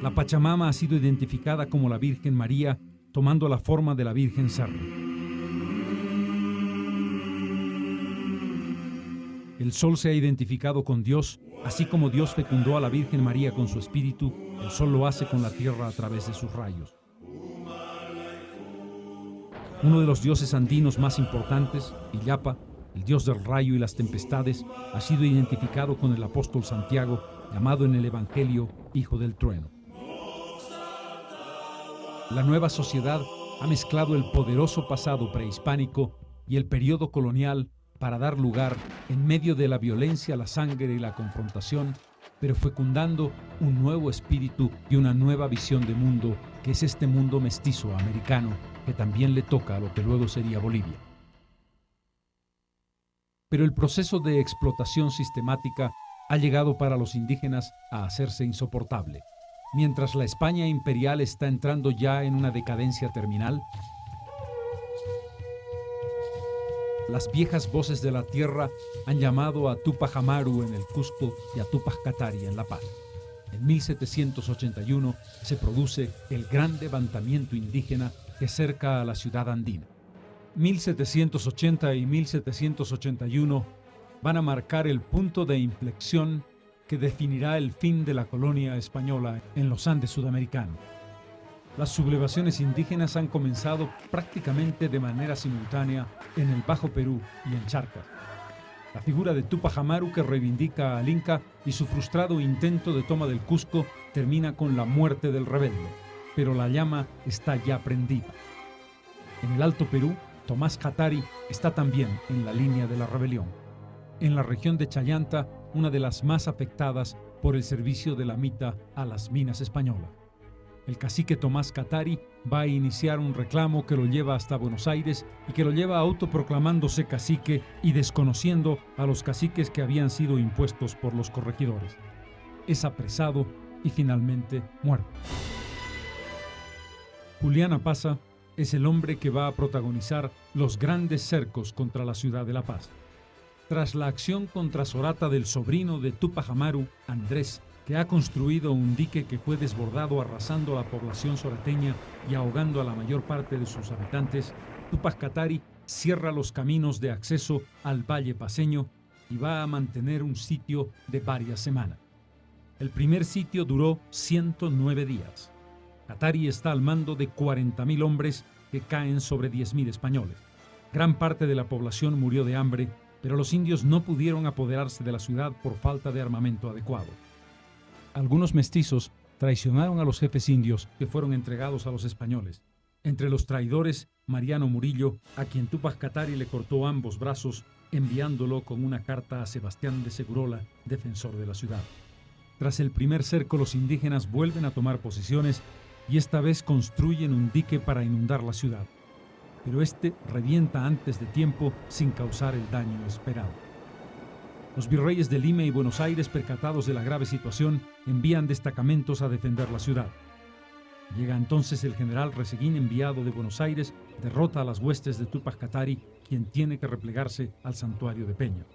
La Pachamama ha sido identificada como la Virgen María, tomando la forma de la Virgen Cerro. El sol se ha identificado con Dios, así como Dios fecundó a la Virgen María con su espíritu, el sol lo hace con la tierra a través de sus rayos. Uno de los dioses andinos más importantes, Illapa, el dios del rayo y las tempestades, ha sido identificado con el apóstol Santiago, llamado en el Evangelio Hijo del Trueno. La nueva sociedad ha mezclado el poderoso pasado prehispánico y el periodo colonial para dar lugar, en medio de la violencia, la sangre y la confrontación, pero fecundando un nuevo espíritu y una nueva visión de mundo, que es este mundo mestizo americano, que también le toca a lo que luego sería Bolivia. Pero el proceso de explotación sistemática ha llegado para los indígenas a hacerse insoportable. Mientras la España imperial está entrando ya en una decadencia terminal, las viejas voces de la tierra han llamado a Túpac Amaru en el Cusco y a Túpac Katari en La Paz. En 1781 se produce el gran levantamiento indígena que cerca a la ciudad andina. 1780 y 1781 van a marcar el punto de inflexión que definirá el fin de la colonia española en los Andes sudamericanos. Las sublevaciones indígenas han comenzado prácticamente de manera simultánea en el Bajo Perú y en Charcas. La figura de Túpac Amaru, que reivindica al Inca, y su frustrado intento de toma del Cusco termina con la muerte del rebelde, pero la llama está ya prendida. En el Alto Perú, Tomás Katari está también en la línea de la rebelión. En la región de Chayanta, una de las más afectadas por el servicio de la mita a las minas españolas. El cacique Tomás Katari va a iniciar un reclamo que lo lleva hasta Buenos Aires y que lo lleva autoproclamándose cacique y desconociendo a los caciques que habían sido impuestos por los corregidores. Es apresado y finalmente muerto. Juliana Pasa es el hombre que va a protagonizar los grandes cercos contra la ciudad de La Paz. Tras la acción contra Sorata del sobrino de Túpac Amaru, Andrés, que ha construido un dique que fue desbordado arrasando a la población sorateña y ahogando a la mayor parte de sus habitantes, Túpac Katari cierra los caminos de acceso al Valle Paceño y va a mantener un sitio de varias semanas. El primer sitio duró 109 días. Katari está al mando de 40.000 hombres que caen sobre 10.000 españoles. Gran parte de la población murió de hambre, pero los indios no pudieron apoderarse de la ciudad por falta de armamento adecuado. Algunos mestizos traicionaron a los jefes indios que fueron entregados a los españoles. Entre los traidores, Mariano Murillo, a quien Túpac Katari le cortó ambos brazos, enviándolo con una carta a Sebastián de Segurola, defensor de la ciudad. Tras el primer cerco, los indígenas vuelven a tomar posiciones y esta vez construyen un dique para inundar la ciudad. Pero este revienta antes de tiempo sin causar el daño esperado. Los virreyes de Lima y Buenos Aires, percatados de la grave situación, envían destacamentos a defender la ciudad. Llega entonces el general Reseguín, enviado de Buenos Aires, derrota a las huestes de Túpac Katari, quien tiene que replegarse al santuario de Peña.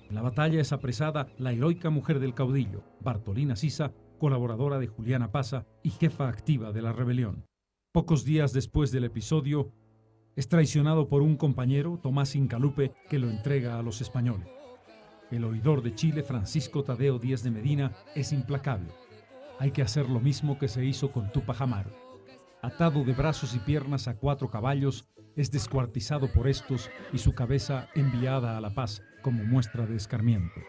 En la batalla es apresada la heroica mujer del caudillo, Bartolina Sisa, colaboradora de Juliana Pasa y jefa activa de la rebelión. Pocos días después del episodio, es traicionado por un compañero, Tomás Incalupe, que lo entrega a los españoles. El oidor de Chile, Francisco Tadeo Díez de Medina, es implacable. Hay que hacer lo mismo que se hizo con Túpac Amaru. Atado de brazos y piernas a 4 caballos, es descuartizado por estos y su cabeza enviada a La Paz como muestra de escarmiento.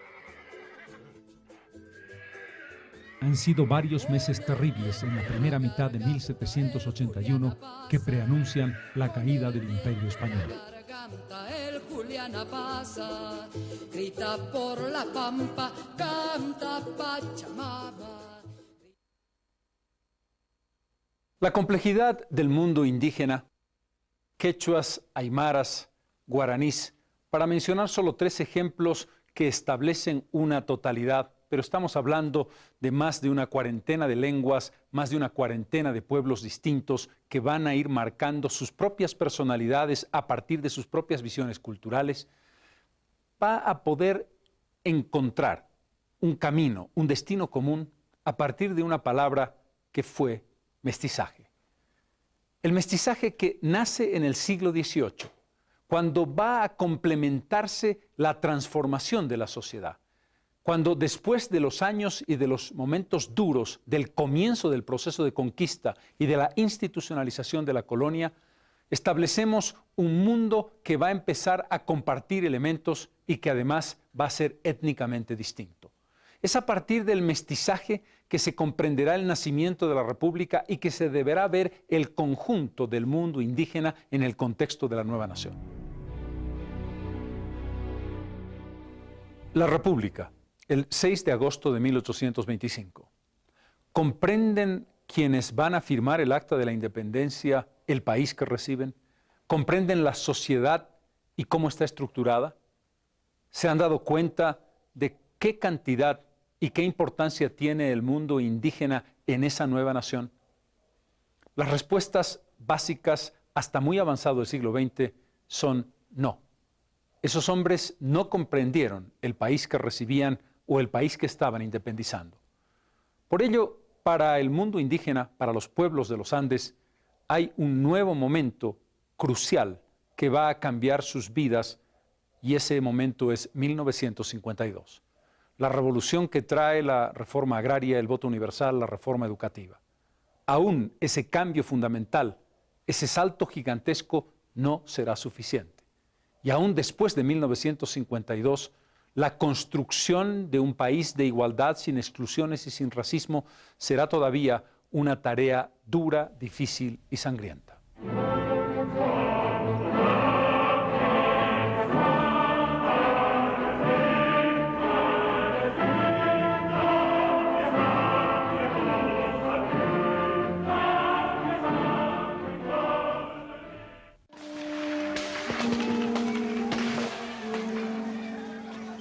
Han sido varios meses terribles en la primera mitad de 1781 que preanuncian la caída del Imperio Español. El Juliana Pasa, grita por la pampa, canta Pachamama. La complejidad del mundo indígena, quechuas, aymaras, guaraníes, para mencionar solo 3 ejemplos que establecen una totalidad, pero estamos hablando de más de una cuarentena de lenguas, más de una cuarentena de pueblos distintos que van a ir marcando sus propias personalidades a partir de sus propias visiones culturales, va a poder encontrar un camino, un destino común a partir de una palabra que fue mestizaje. El mestizaje que nace en el siglo XVIII, cuando va a complementarse la transformación de la sociedad. Cuando después de los años y de los momentos duros del comienzo del proceso de conquista y de la institucionalización de la colonia, establecemos un mundo que va a empezar a compartir elementos y que además va a ser étnicamente distinto. Es a partir del mestizaje que se comprenderá el nacimiento de la República y que se deberá ver el conjunto del mundo indígena en el contexto de la nueva nación. La República, el 6 de agosto de 1825. ¿Comprenden quienes van a firmar el Acta de la Independencia el país que reciben? ¿Comprenden la sociedad y cómo está estructurada? ¿Se han dado cuenta de qué cantidad y qué importancia tiene el mundo indígena en esa nueva nación? Las respuestas básicas hasta muy avanzado el siglo XX son no. Esos hombres no comprendieron el país que recibían o el país que estaban independizando. Por ello, para el mundo indígena, para los pueblos de los Andes, hay un nuevo momento crucial que va a cambiar sus vidas y ese momento es 1952. La revolución que trae la reforma agraria, el voto universal, la reforma educativa. Aún ese cambio fundamental, ese salto gigantesco no será suficiente. Y aún después de 1952, la construcción de un país de igualdad, sin exclusiones y sin racismo, será todavía una tarea dura, difícil y sangrienta.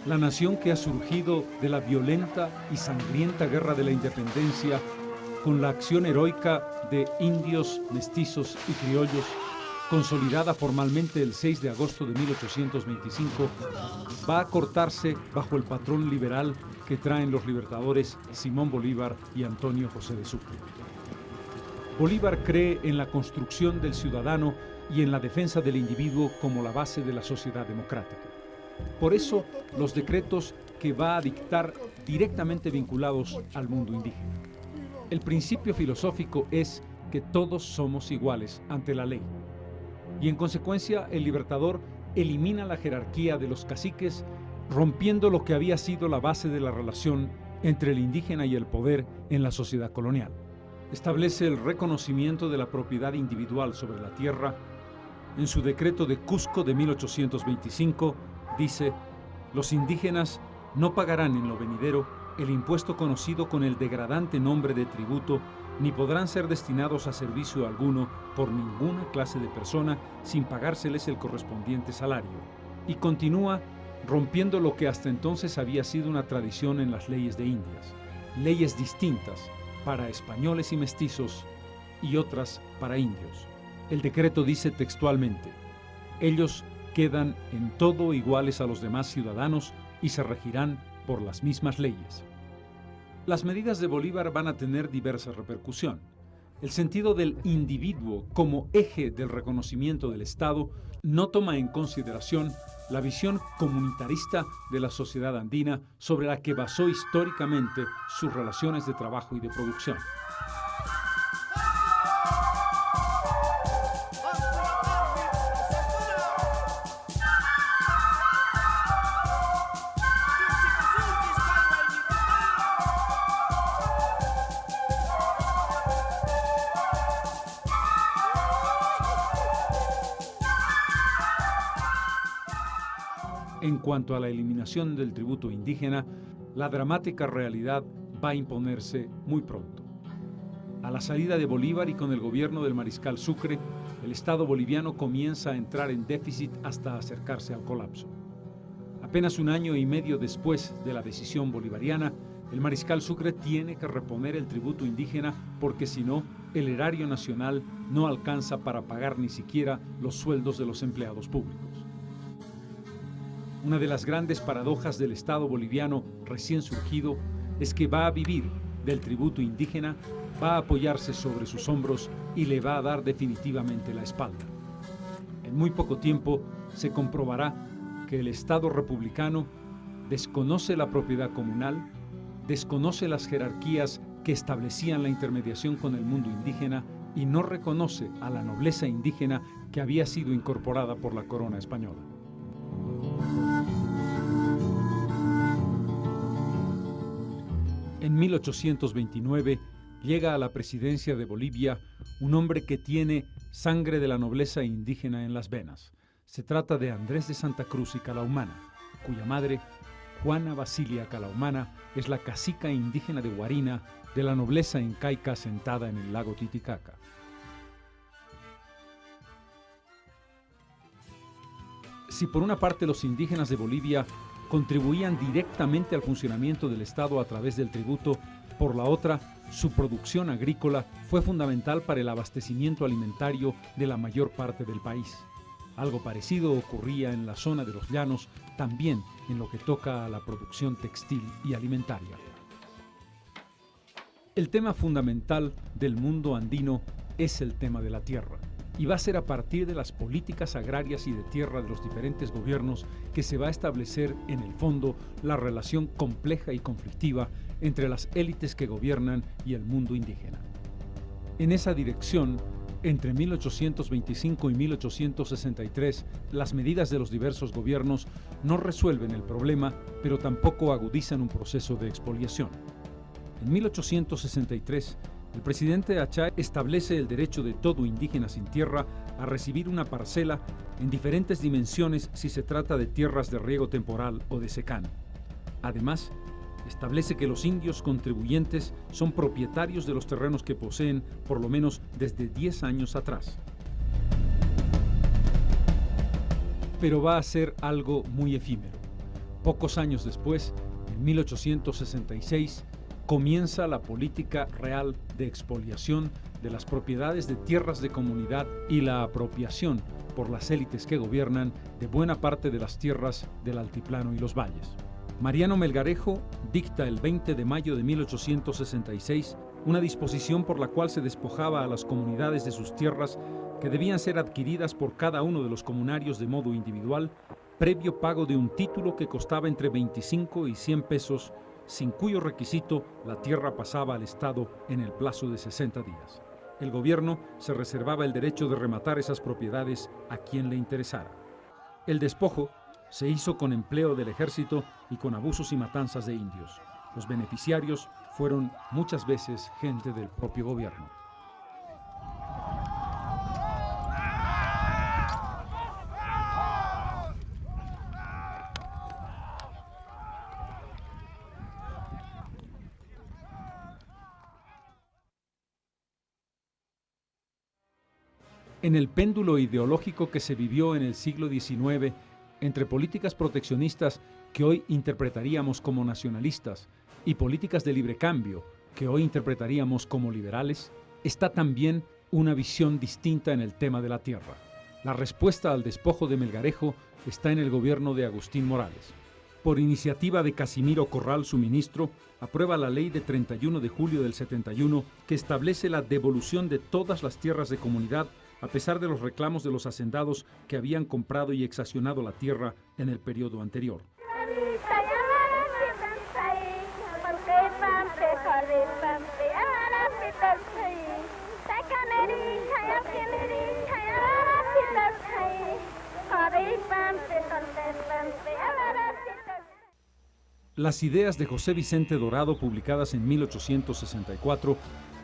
la nación que ha surgido de la violenta y sangrienta guerra de la independencia con la acción heroica de indios, mestizos y criollos, consolidada formalmente el 6 de agosto de 1825, va a cortarse bajo el patrón liberal que traen los libertadores Simón Bolívar y Antonio José de Sucre. Bolívar cree en la construcción del ciudadano y en la defensa del individuo como la base de la sociedad democrática. Por eso, los decretos que va a dictar directamente vinculados al mundo indígena. El principio filosófico es que todos somos iguales ante la ley. Y en consecuencia, el libertador elimina la jerarquía de los caciques, rompiendo lo que había sido la base de la relación entre el indígena y el poder en la sociedad colonial. Establece el reconocimiento de la propiedad individual sobre la tierra. En su decreto de Cusco de 1825, dice: los indígenas no pagarán en lo venidero el impuesto conocido con el degradante nombre de tributo, ni podrán ser destinados a servicio alguno por ninguna clase de persona sin pagárseles el correspondiente salario. Y continúa rompiendo lo que hasta entonces había sido una tradición en las leyes de Indias, leyes distintas para españoles y mestizos y otras para indios. El decreto dice textualmente: ellos quedan en todo iguales a los demás ciudadanos y se regirán por las mismas leyes. Las medidas de Bolívar van a tener diversa repercusión. El sentido del individuo como eje del reconocimiento del Estado no toma en consideración la visión comunitarista de la sociedad andina sobre la que basó históricamente sus relaciones de trabajo y de producción. En cuanto a la eliminación del tributo indígena, la dramática realidad va a imponerse muy pronto. A la salida de Bolívar y con el gobierno del mariscal Sucre, el Estado boliviano comienza a entrar en déficit hasta acercarse al colapso. Apenas un año y medio después de la decisión bolivariana, el mariscal Sucre tiene que reponer el tributo indígena porque si no, el erario nacional no alcanza para pagar ni siquiera los sueldos de los empleados públicos. Una de las grandes paradojas del Estado boliviano recién surgido es que va a vivir del tributo indígena, va a apoyarse sobre sus hombros y le va a dar definitivamente la espalda. En muy poco tiempo se comprobará que el Estado republicano desconoce la propiedad comunal, desconoce las jerarquías que establecían la intermediación con el mundo indígena y no reconoce a la nobleza indígena que había sido incorporada por la corona española. En 1829 llega a la presidencia de Bolivia un hombre que tiene sangre de la nobleza indígena en las venas. Se trata de Andrés de Santa Cruz y Calaumana, cuya madre, Juana Basilia Calaumana, es la cacica indígena de Guarina de la nobleza incaica asentada en el lago Titicaca. Si por una parte los indígenas de Bolivia contribuían directamente al funcionamiento del Estado a través del tributo, por la otra, su producción agrícola fue fundamental para el abastecimiento alimentario de la mayor parte del país. Algo parecido ocurría en la zona de los llanos, también en lo que toca a la producción textil y alimentaria. El tema fundamental del mundo andino es el tema de la tierra. Y va a ser a partir de las políticas agrarias y de tierra de los diferentes gobiernos que se va a establecer, en el fondo, la relación compleja y conflictiva entre las élites que gobiernan y el mundo indígena. En esa dirección, entre 1825 y 1863, las medidas de los diversos gobiernos no resuelven el problema, pero tampoco agudizan un proceso de expoliación. En 1863, el presidente Achá establece el derecho de todo indígena sin tierra a recibir una parcela en diferentes dimensiones si se trata de tierras de riego temporal o de secano. Además, establece que los indios contribuyentes son propietarios de los terrenos que poseen por lo menos desde 10 años atrás. Pero va a ser algo muy efímero, Pocos años después, en 1866, comienza la política real de expoliación de las propiedades de tierras de comunidad y la apropiación por las élites que gobiernan de buena parte de las tierras del altiplano y los valles. Mariano Melgarejo dicta el 20 de mayo de 1866 una disposición por la cual se despojaba a las comunidades de sus tierras que debían ser adquiridas por cada uno de los comunarios de modo individual, previo pago de un título que costaba entre 25 y 100 pesos, sin cuyo requisito la tierra pasaba al Estado en el plazo de 60 días. El gobierno se reservaba el derecho de rematar esas propiedades a quien le interesara. El despojo se hizo con empleo del ejército y con abusos y matanzas de indios. Los beneficiarios fueron muchas veces gente del propio gobierno. En el péndulo ideológico que se vivió en el siglo XIX, entre políticas proteccionistas que hoy interpretaríamos como nacionalistas y políticas de libre cambio que hoy interpretaríamos como liberales, está también una visión distinta en el tema de la tierra. La respuesta al despojo de Melgarejo está en el gobierno de Agustín Morales. Por iniciativa de Casimiro Corral, su ministro, aprueba la ley de 31 de julio del 71 que establece la devolución de todas las tierras de comunidad a pesar de los reclamos de los hacendados que habían comprado y exaccionado la tierra en el periodo anterior. Las ideas de José Vicente Dorado, publicadas en 1864,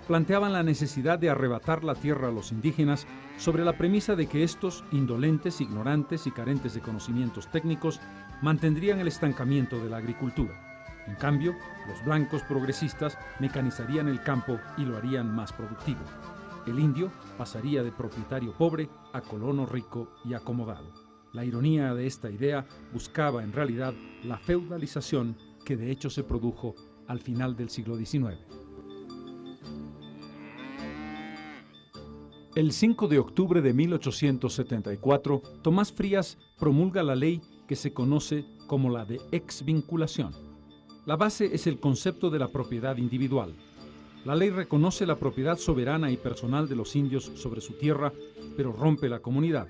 planteaban la necesidad de arrebatar la tierra a los indígenas sobre la premisa de que estos, indolentes, ignorantes y carentes de conocimientos técnicos, mantendrían el estancamiento de la agricultura. En cambio, los blancos progresistas mecanizarían el campo y lo harían más productivo. El indio pasaría de propietario pobre a colono rico y acomodado. La ironía de esta idea buscaba en realidad la feudalización que de hecho se produjo al final del siglo XIX. El 5 de octubre de 1874, Tomás Frías promulga la ley que se conoce como la de exvinculación. La base es el concepto de la propiedad individual. La ley reconoce la propiedad soberana y personal de los indios sobre su tierra, pero rompe la comunidad.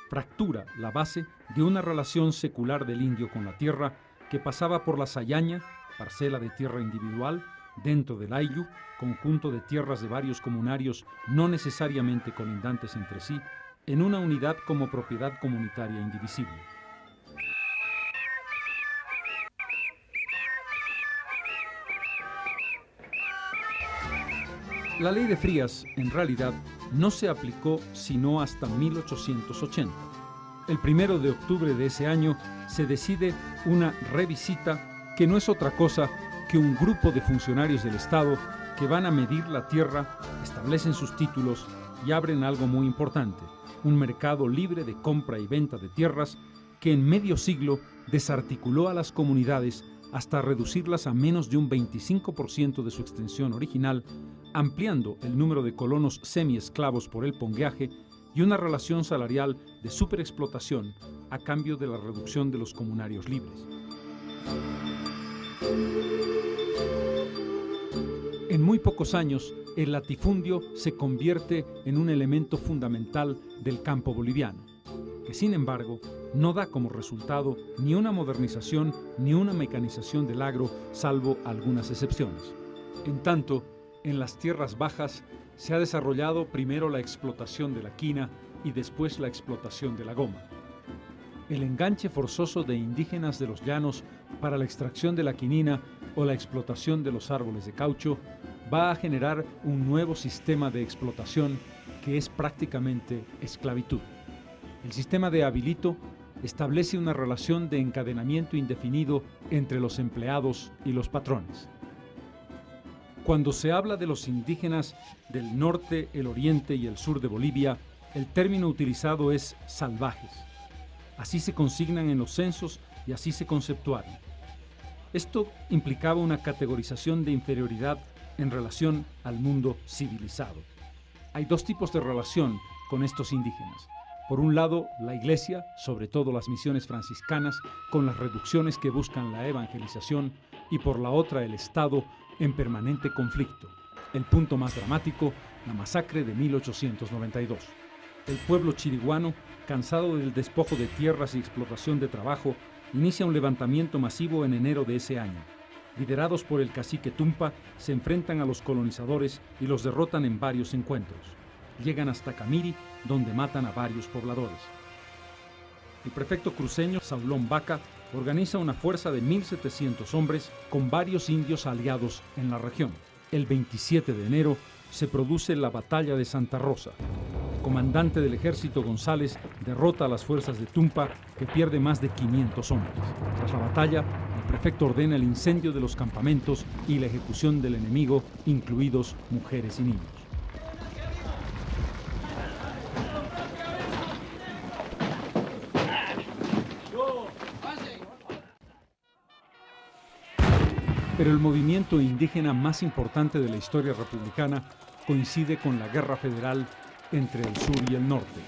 Fractura la base de una relación secular del indio con la tierra que pasaba por la sayaña, parcela de tierra individual, dentro del ayllu, conjunto de tierras de varios comunarios no necesariamente colindantes entre sí, en una unidad como propiedad comunitaria indivisible. La ley de Frías, en realidad, no se aplicó sino hasta 1880. El 1 de octubre de ese año se decide una revisita que no es otra cosa que un grupo de funcionarios del Estado que van a medir la tierra, establecen sus títulos y abren algo muy importante, un mercado libre de compra y venta de tierras que en medio siglo desarticuló a las comunidades hasta reducirlas a menos de un 25% de su extensión original, ampliando el número de colonos semiesclavos por el pongueaje y una relación salarial de superexplotación a cambio de la reducción de los comunarios libres. En muy pocos años, el latifundio se convierte en un elemento fundamental del campo boliviano, que sin embargo no da como resultado ni una modernización ni una mecanización del agro, salvo algunas excepciones. En tanto, en las tierras bajas se ha desarrollado primero la explotación de la quina y después la explotación de la goma. El enganche forzoso de indígenas de los llanos para la extracción de la quinina o la explotación de los árboles de caucho va a generar un nuevo sistema de explotación que es prácticamente esclavitud. El sistema de habilito establece una relación de encadenamiento indefinido entre los empleados y los patrones. Cuando se habla de los indígenas del norte, el oriente y el sur de Bolivia, el término utilizado es salvajes. Así se consignan en los censos y así se conceptuaron. Esto implicaba una categorización de inferioridad en relación al mundo civilizado. Hay dos tipos de relación con estos indígenas. Por un lado, la Iglesia, sobre todo las misiones franciscanas, con las reducciones que buscan la evangelización, y por la otra, el Estado, en permanente conflicto. El punto más dramático, la masacre de 1892. El pueblo chiriguano, cansado del despojo de tierras y explotación de trabajo, inicia un levantamiento masivo en enero de ese año. Liderados por el cacique Tumpa, se enfrentan a los colonizadores y los derrotan en varios encuentros. Llegan hasta Camiri, donde matan a varios pobladores. El prefecto cruceño, Saulón Vaca, organiza una fuerza de 1.700 hombres con varios indios aliados en la región. El 27 de enero se produce la Batalla de Santa Rosa. El comandante del ejército González derrota a las fuerzas de Tumpa, que pierde más de 500 hombres. Tras la batalla, el prefecto ordena el incendio de los campamentos y la ejecución del enemigo, incluidos mujeres y niños. Pero el movimiento indígena más importante de la historia republicana coincide con la guerra federal entre el sur y el norte.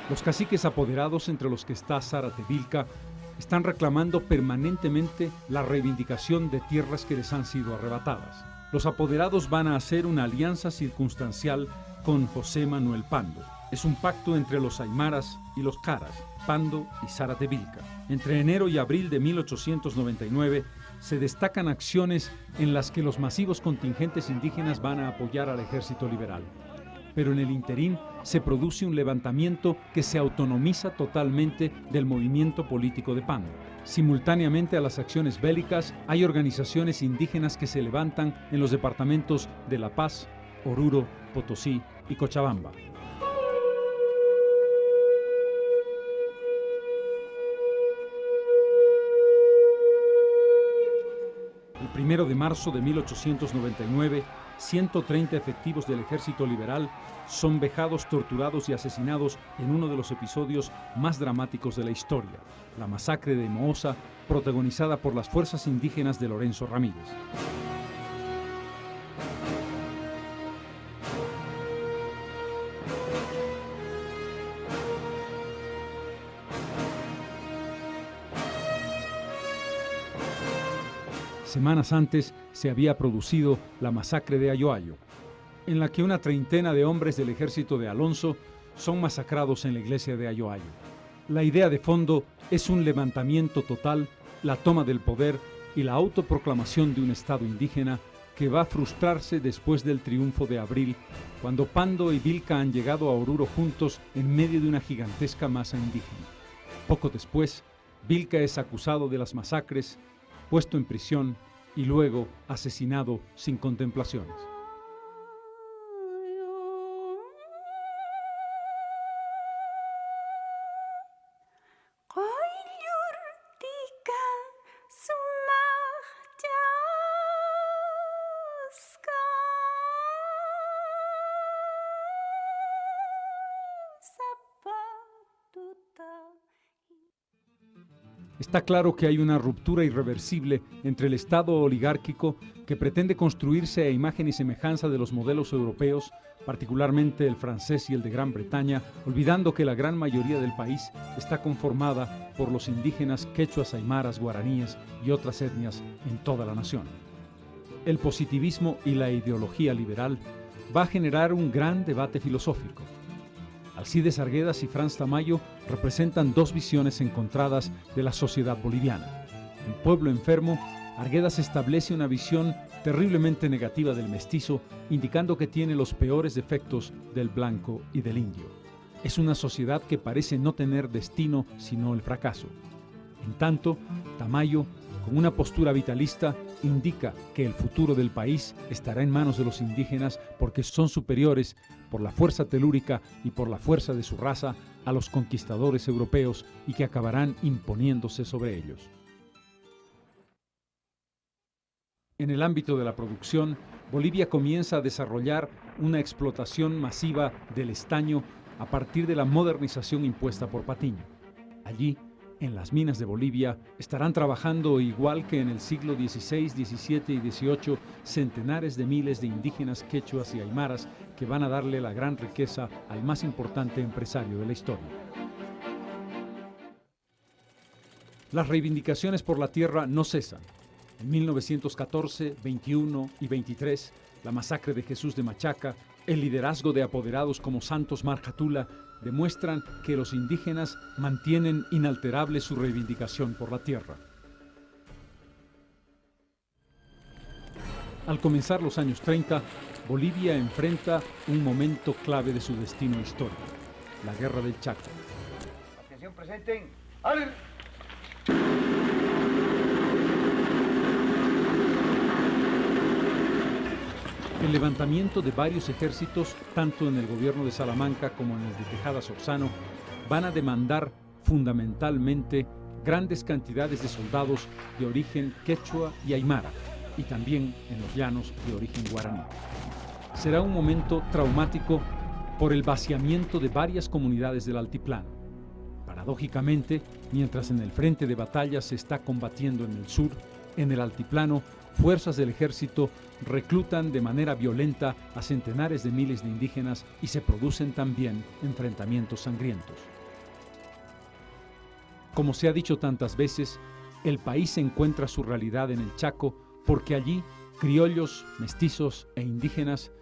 Los caciques apoderados, entre los que está Zárate Vilca, están reclamando permanentemente la reivindicación de tierras que les han sido arrebatadas. Los apoderados van a hacer una alianza circunstancial con José Manuel Pando. Es un pacto entre los aymaras y los caras, Pando y Zárate Vilca. Entre enero y abril de 1899 se destacan acciones en las que los masivos contingentes indígenas van a apoyar al ejército liberal. Pero en el interín se produce un levantamiento que se autonomiza totalmente del movimiento político de Pando. Simultáneamente a las acciones bélicas, hay organizaciones indígenas que se levantan en los departamentos de La Paz, Oruro, Potosí y Cochabamba. El 1 de marzo de 1899, 130 efectivos del ejército liberal son vejados, torturados y asesinados en uno de los episodios más dramáticos de la historia, la masacre de Mohosa, protagonizada por las fuerzas indígenas de Lorenzo Ramírez. Semanas antes se había producido la masacre de Ayoayo, en la que una treintena de hombres del ejército de Alonso son masacrados en la iglesia de Ayoayo. La idea de fondo es un levantamiento total, la toma del poder y la autoproclamación de un estado indígena que va a frustrarse después del triunfo de abril, cuando Pando y Vilca han llegado a Oruro juntos en medio de una gigantesca masa indígena. Poco después, Vilca es acusado de las masacres, puesto en prisión y luego asesinado sin contemplaciones. Está claro que hay una ruptura irreversible entre el Estado oligárquico que pretende construirse a imagen y semejanza de los modelos europeos, particularmente el francés y el de Gran Bretaña, olvidando que la gran mayoría del país está conformada por los indígenas quechuas, aymaras, guaraníes y otras etnias en toda la nación. El positivismo y la ideología liberal va a generar un gran debate filosófico. Alcides Arguedas y Franz Tamayo representan dos visiones encontradas de la sociedad boliviana. En Pueblo Enfermo, Arguedas establece una visión terriblemente negativa del mestizo, indicando que tiene los peores defectos del blanco y del indio. Es una sociedad que parece no tener destino sino el fracaso. En tanto, Tamayo, con una postura vitalista, indica que el futuro del país estará en manos de los indígenas porque son superiores por la fuerza telúrica y por la fuerza de su raza a los conquistadores europeos y que acabarán imponiéndose sobre ellos. En el ámbito de la producción, Bolivia comienza a desarrollar una explotación masiva del estaño a partir de la modernización impuesta por Patiño. Allí, en las minas de Bolivia, estarán trabajando, igual que en el siglo XVI, XVII y XVIII, centenares de miles de indígenas quechuas y aymaras que van a darle la gran riqueza al más importante empresario de la historia. Las reivindicaciones por la tierra no cesan. En 1914, 21 y 23, la masacre de Jesús de Machaca, el liderazgo de apoderados como Santos Marjatula, demuestran que los indígenas mantienen inalterable su reivindicación por la tierra. Al comenzar los años 30, Bolivia enfrenta un momento clave de su destino histórico, la Guerra del Chaco. Atención, presenten. ¡Ale! El levantamiento de varios ejércitos, tanto en el gobierno de Salamanca como en el de Tejada Sorzano, van a demandar fundamentalmente grandes cantidades de soldados de origen quechua y aymara, y también en los llanos de origen guaraní. Será un momento traumático por el vaciamiento de varias comunidades del altiplano. Paradójicamente, mientras en el frente de batalla se está combatiendo en el sur, en el altiplano, fuerzas del ejército reclutan de manera violenta a centenares de miles de indígenas y se producen también enfrentamientos sangrientos. Como se ha dicho tantas veces, el país encuentra su realidad en el Chaco porque allí criollos, mestizos e indígenas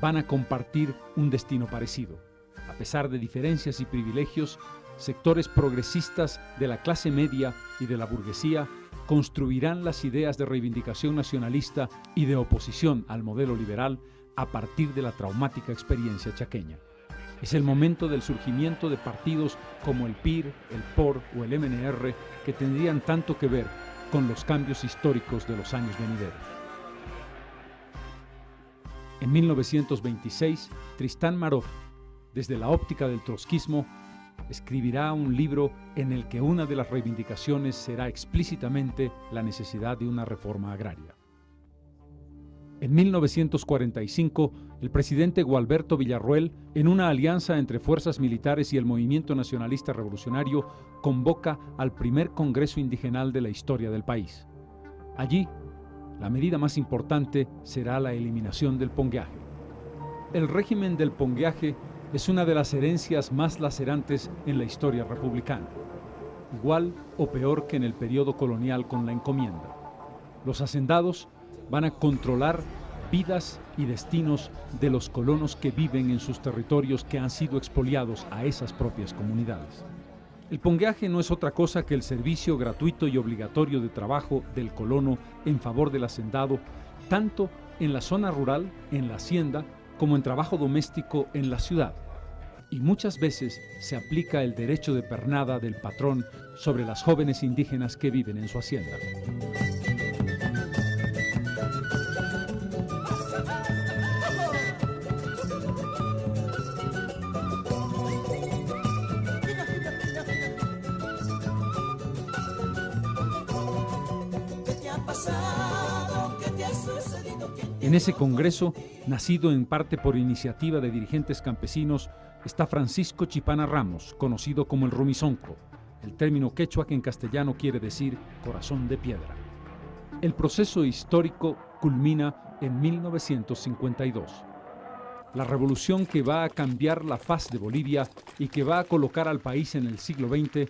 van a compartir un destino parecido. A pesar de diferencias y privilegios, sectores progresistas de la clase media y de la burguesía construirán las ideas de reivindicación nacionalista y de oposición al modelo liberal a partir de la traumática experiencia chaqueña. Es el momento del surgimiento de partidos como el PIR, el POR o el MNR que tendrían tanto que ver con los cambios históricos de los años venideros. En 1926, Tristán Maroff, desde la óptica del trotskismo, escribirá un libro en el que una de las reivindicaciones será explícitamente la necesidad de una reforma agraria. En 1945, el presidente Gualberto Villarroel, en una alianza entre fuerzas militares y el movimiento nacionalista revolucionario, convoca al primer Congreso Indigenal de la historia del país. Allí, la medida más importante será la eliminación del pongueaje. El régimen del pongueaje es una de las herencias más lacerantes en la historia republicana, igual o peor que en el periodo colonial con la encomienda. Los hacendados van a controlar vidas y destinos de los colonos que viven en sus territorios que han sido expoliados a esas propias comunidades. El pongueaje no es otra cosa que el servicio gratuito y obligatorio de trabajo del colono en favor del hacendado, tanto en la zona rural, en la hacienda, como en trabajo doméstico en la ciudad. Y muchas veces se aplica el derecho de pernada del patrón sobre las jóvenes indígenas que viven en su hacienda. En ese congreso, nacido en parte por iniciativa de dirigentes campesinos, está Francisco Chipana Ramos, conocido como el Rumizonco, el término quechua que en castellano quiere decir corazón de piedra. El proceso histórico culmina en 1952. La revolución que va a cambiar la faz de Bolivia y que va a colocar al país en el siglo XX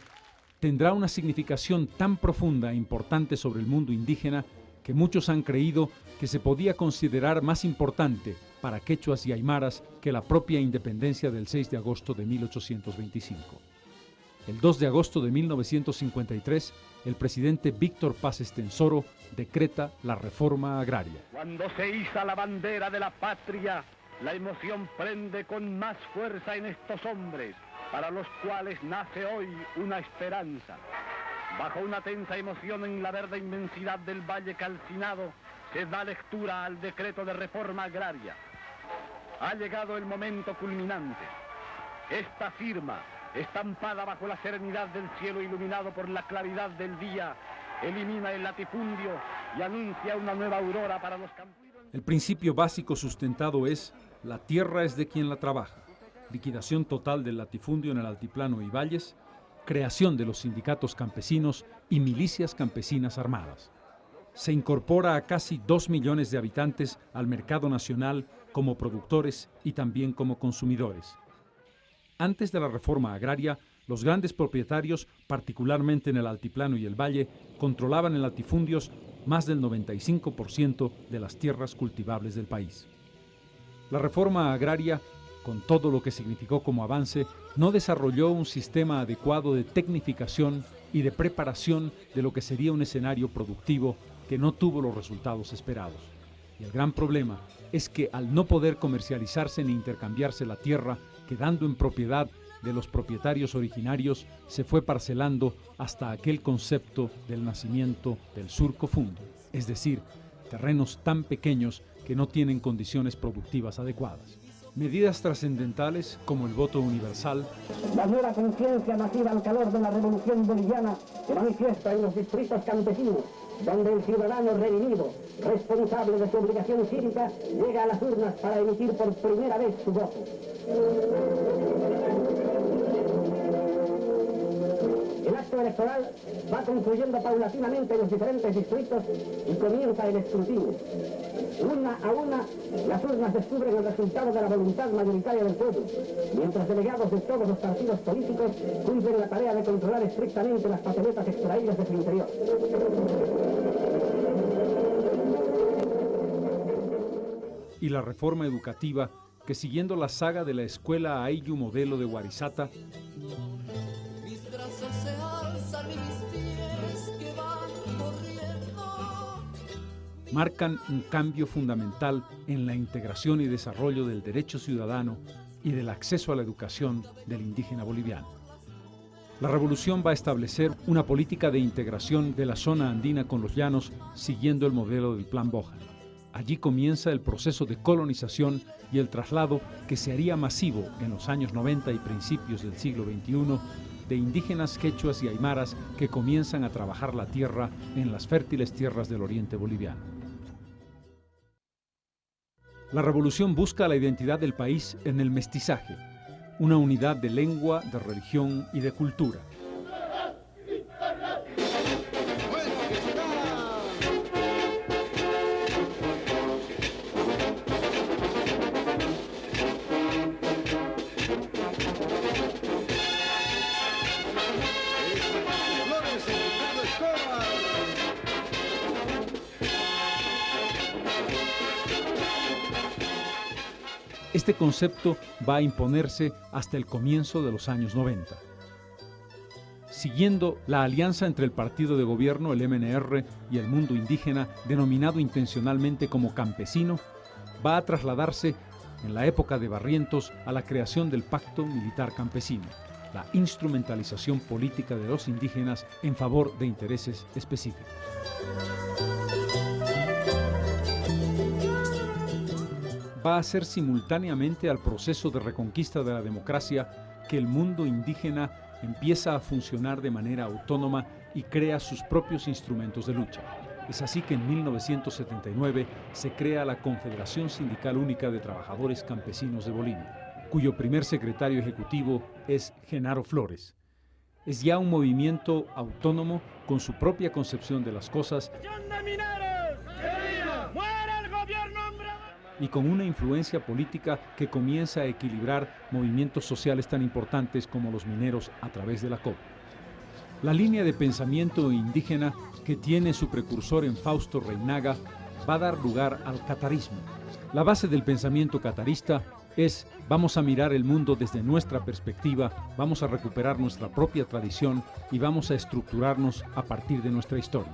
tendrá una significación tan profunda e importante sobre el mundo indígena que muchos han creído que se podía considerar más importante para quechuas y aymaras que la propia independencia del 6 de agosto de 1825. El 2 de agosto de 1953, el presidente Víctor Paz Estenssoro decreta la reforma agraria. Cuando se iza la bandera de la patria, la emoción prende con más fuerza en estos hombres, para los cuales nace hoy una esperanza. Bajo una tensa emoción en la verde inmensidad del valle calcinado, se da lectura al decreto de reforma agraria. Ha llegado el momento culminante. Esta firma, estampada bajo la serenidad del cielo iluminado por la claridad del día, elimina el latifundio y anuncia una nueva aurora para los campesinos. El principio básico sustentado es: la tierra es de quien la trabaja. liquidación total del latifundio en el altiplano y valles, creación de los sindicatos campesinos y milicias campesinas armadas. Se incorpora a casi 2 millones de habitantes al mercado nacional como productores y también como consumidores. Antes de la reforma agraria, los grandes propietarios, particularmente en el altiplano y el valle, controlaban en latifundios más del 95% de las tierras cultivables del país. La reforma agraria, con todo lo que significó como avance, no desarrolló un sistema adecuado de tecnificación y de preparación de lo que sería un escenario productivo que no tuvo los resultados esperados. Y el gran problema es que al no poder comercializarse ni intercambiarse la tierra, quedando en propiedad de los propietarios originarios, se fue parcelando hasta aquel concepto del nacimiento del surco fundo, es decir, terrenos tan pequeños que no tienen condiciones productivas adecuadas. Medidas trascendentales como el voto universal, la nueva conciencia nacida al calor de la revolución boliviana se manifiesta en los distritos campesinos, donde el ciudadano redimido, responsable de su obligación cívica, llega a las urnas para emitir por primera vez su voto. El acto electoral va concluyendo paulatinamente en los diferentes distritos y comienza el escrutinio. Una a una, las urnas descubren el resultado de la voluntad mayoritaria del pueblo, mientras delegados de todos los partidos políticos cumplen la tarea de controlar estrictamente las papeletas extraídas de su interior. y la reforma educativa que, siguiendo la saga de la escuela Ayllu modelo de Warisata, Mis brazos se alzan y mis pies que van corriendo. marcan un cambio fundamental en la integración y desarrollo del derecho ciudadano y del acceso a la educación del indígena boliviano. La revolución va a establecer una política de integración de la zona andina con los llanos siguiendo el modelo del Plan Bojan. Allí comienza el proceso de colonización y el traslado que se haría masivo en los años 90 y principios del siglo XXI de indígenas quechuas y aymaras que comienzan a trabajar la tierra en las fértiles tierras del oriente boliviano. La revolución busca la identidad del país en el mestizaje, una unidad de lengua, de religión y de cultura. Este concepto va a imponerse hasta el comienzo de los años 90. Siguiendo la alianza entre el partido de gobierno, el MNR, y el mundo indígena, denominado intencionalmente como campesino, va a trasladarse en la época de Barrientos a la creación del Pacto Militar Campesino, la instrumentalización política de los indígenas en favor de intereses específicos. Va a ser simultáneamente al proceso de reconquista de la democracia que el mundo indígena empieza a funcionar de manera autónoma y crea sus propios instrumentos de lucha. Es así que en 1979 se crea la Confederación Sindical Única de Trabajadores Campesinos de Bolivia, cuyo primer secretario ejecutivo es Genaro Flores. Es ya un movimiento autónomo con su propia concepción de las cosas y con una influencia política que comienza a equilibrar movimientos sociales tan importantes como los mineros a través de la COP. La línea de pensamiento indígena que tiene su precursor en Fausto Reinaga va a dar lugar al catarismo. La base del pensamiento catarista es: vamos a mirar el mundo desde nuestra perspectiva, vamos a recuperar nuestra propia tradición y vamos a estructurarnos a partir de nuestra historia.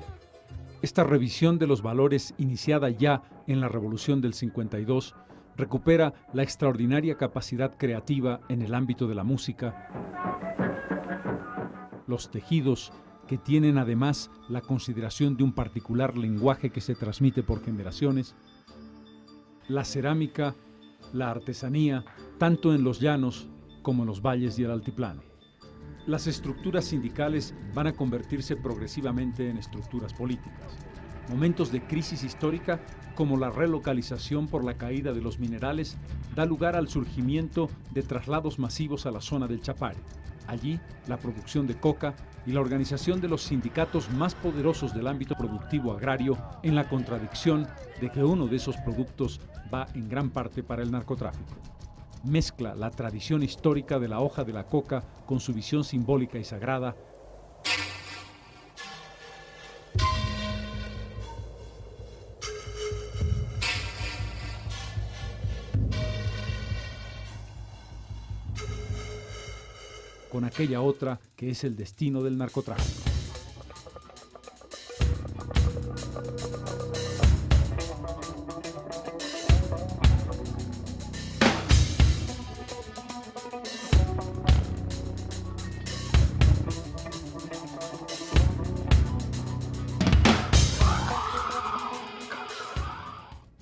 Esta revisión de los valores, iniciada ya en la Revolución del 52, recupera la extraordinaria capacidad creativa en el ámbito de la música, los tejidos que tienen además la consideración de un particular lenguaje que se transmite por generaciones, la cerámica, la artesanía, tanto en los llanos como en los valles y el altiplano. Las estructuras sindicales van a convertirse progresivamente en estructuras políticas. Momentos de crisis histórica, como la relocalización por la caída de los minerales, da lugar al surgimiento de traslados masivos a la zona del Chapare. Allí, la producción de coca y la organización de los sindicatos más poderosos del ámbito productivo agrario, en la contradicción de que uno de esos productos va en gran parte para el narcotráfico. Mezcla la tradición histórica de la hoja de la coca con su visión simbólica y sagrada. Con aquella otra que es el destino del narcotráfico.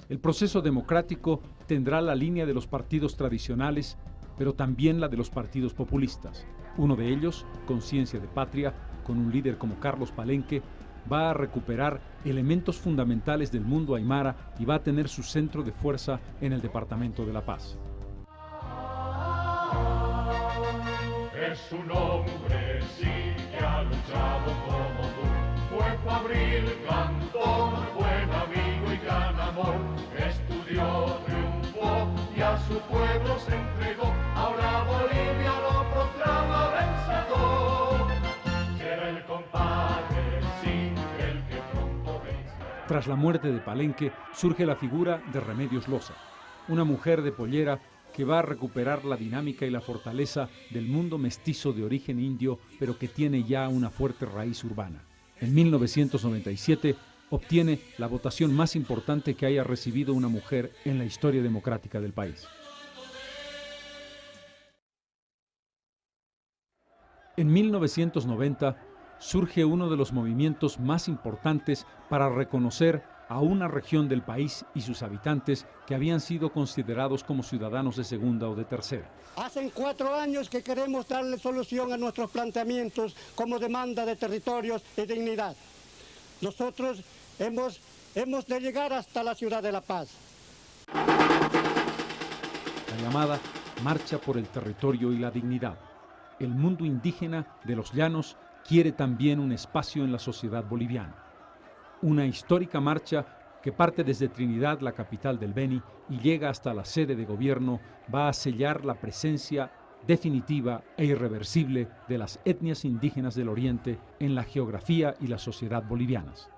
El proceso democrático tendrá la línea de los partidos tradicionales, pero también la de los partidos populistas. Uno de ellos, Conciencia de Patria, con un líder como Carlos Palenque, va a recuperar elementos fundamentales del mundo aymara y va a tener su centro de fuerza en el Departamento de La Paz. Es un hombre, sí, que ha luchado como tú. Fue fabril, cantor, buen amigo y gran amor. Estudió, triunfó y a su pueblo se entregó. Ahora Bolivia lo proclama vencedor. Será el compadre, sí, el que pronto vencerá. Tras la muerte de Palenque, surge la figura de Remedios Loza, una mujer de pollera que va a recuperar la dinámica y la fortaleza del mundo mestizo de origen indio, pero que tiene ya una fuerte raíz urbana. En 1997 obtiene la votación más importante que haya recibido una mujer en la historia democrática del país. En 1990 surge uno de los movimientos más importantes para reconocer a una región del país y sus habitantes que habían sido considerados como ciudadanos de segunda o de tercera. Hace 4 años que queremos darle solución a nuestros planteamientos como demanda de territorios y dignidad. Nosotros hemos de llegar hasta la ciudad de La Paz. La llamada Marcha por el Territorio y la Dignidad. El mundo indígena de los llanos quiere también un espacio en la sociedad boliviana. Una histórica marcha que parte desde Trinidad, la capital del Beni, y llega hasta la sede de gobierno, va a sellar la presencia definitiva e irreversible de las etnias indígenas del Oriente en la geografía y la sociedad bolivianas.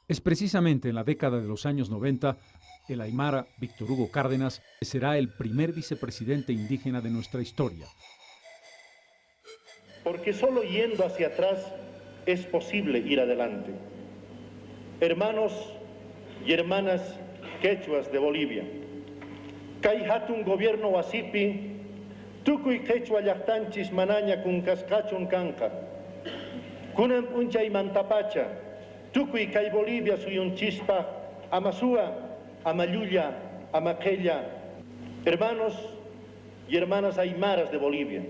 Es precisamente en la década de los años 90, el aymara Víctor Hugo Cárdenas será el primer vicepresidente indígena de nuestra historia. Porque solo yendo hacia atrás es posible ir adelante. Hermanos y hermanas quechuas de Bolivia, kay hatun gobierno wasipi, tukuy quechua llaqtanchis manaña kun cascachun kanqa. Kunan punchay mantapacha, tukuy kay Bolivia suyunchispa, amasua, amayuya, amaquella. Hermanos y hermanas aymaras de Bolivia,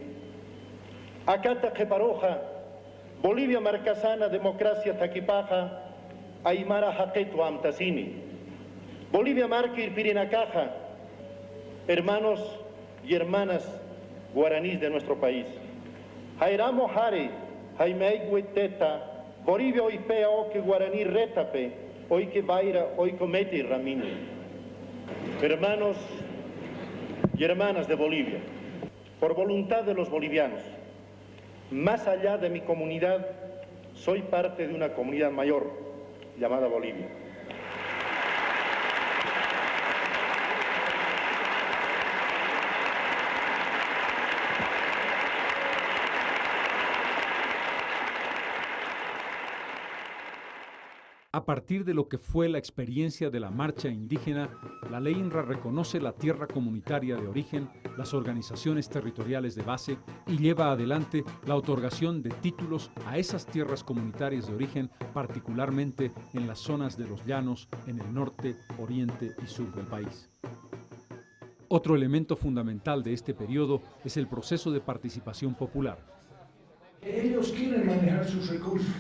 acata Queparoja, Bolivia marcasana, democracia taquipaja, aymara jaquetu amtasini. Bolivia marca irpirinacaja, hermanos y hermanas guaraníes de nuestro país. Jairamo jare, jaimeigüeteta, Bolivia hoy pea o que guaraní retape, hoy que baira, hoy comete y ramini. Hermanos y hermanas de Bolivia, por voluntad de los bolivianos, más allá de mi comunidad, soy parte de una comunidad mayor, llamada Bolivia. A partir de lo que fue la experiencia de la marcha indígena, la ley INRA reconoce la tierra comunitaria de origen, las organizaciones territoriales de base y lleva adelante la otorgación de títulos a esas tierras comunitarias de origen, particularmente en las zonas de los llanos, en el norte, oriente y sur del país. Otro elemento fundamental de este periodo es el proceso de participación popular. Ellos quieren manejar sus recursos.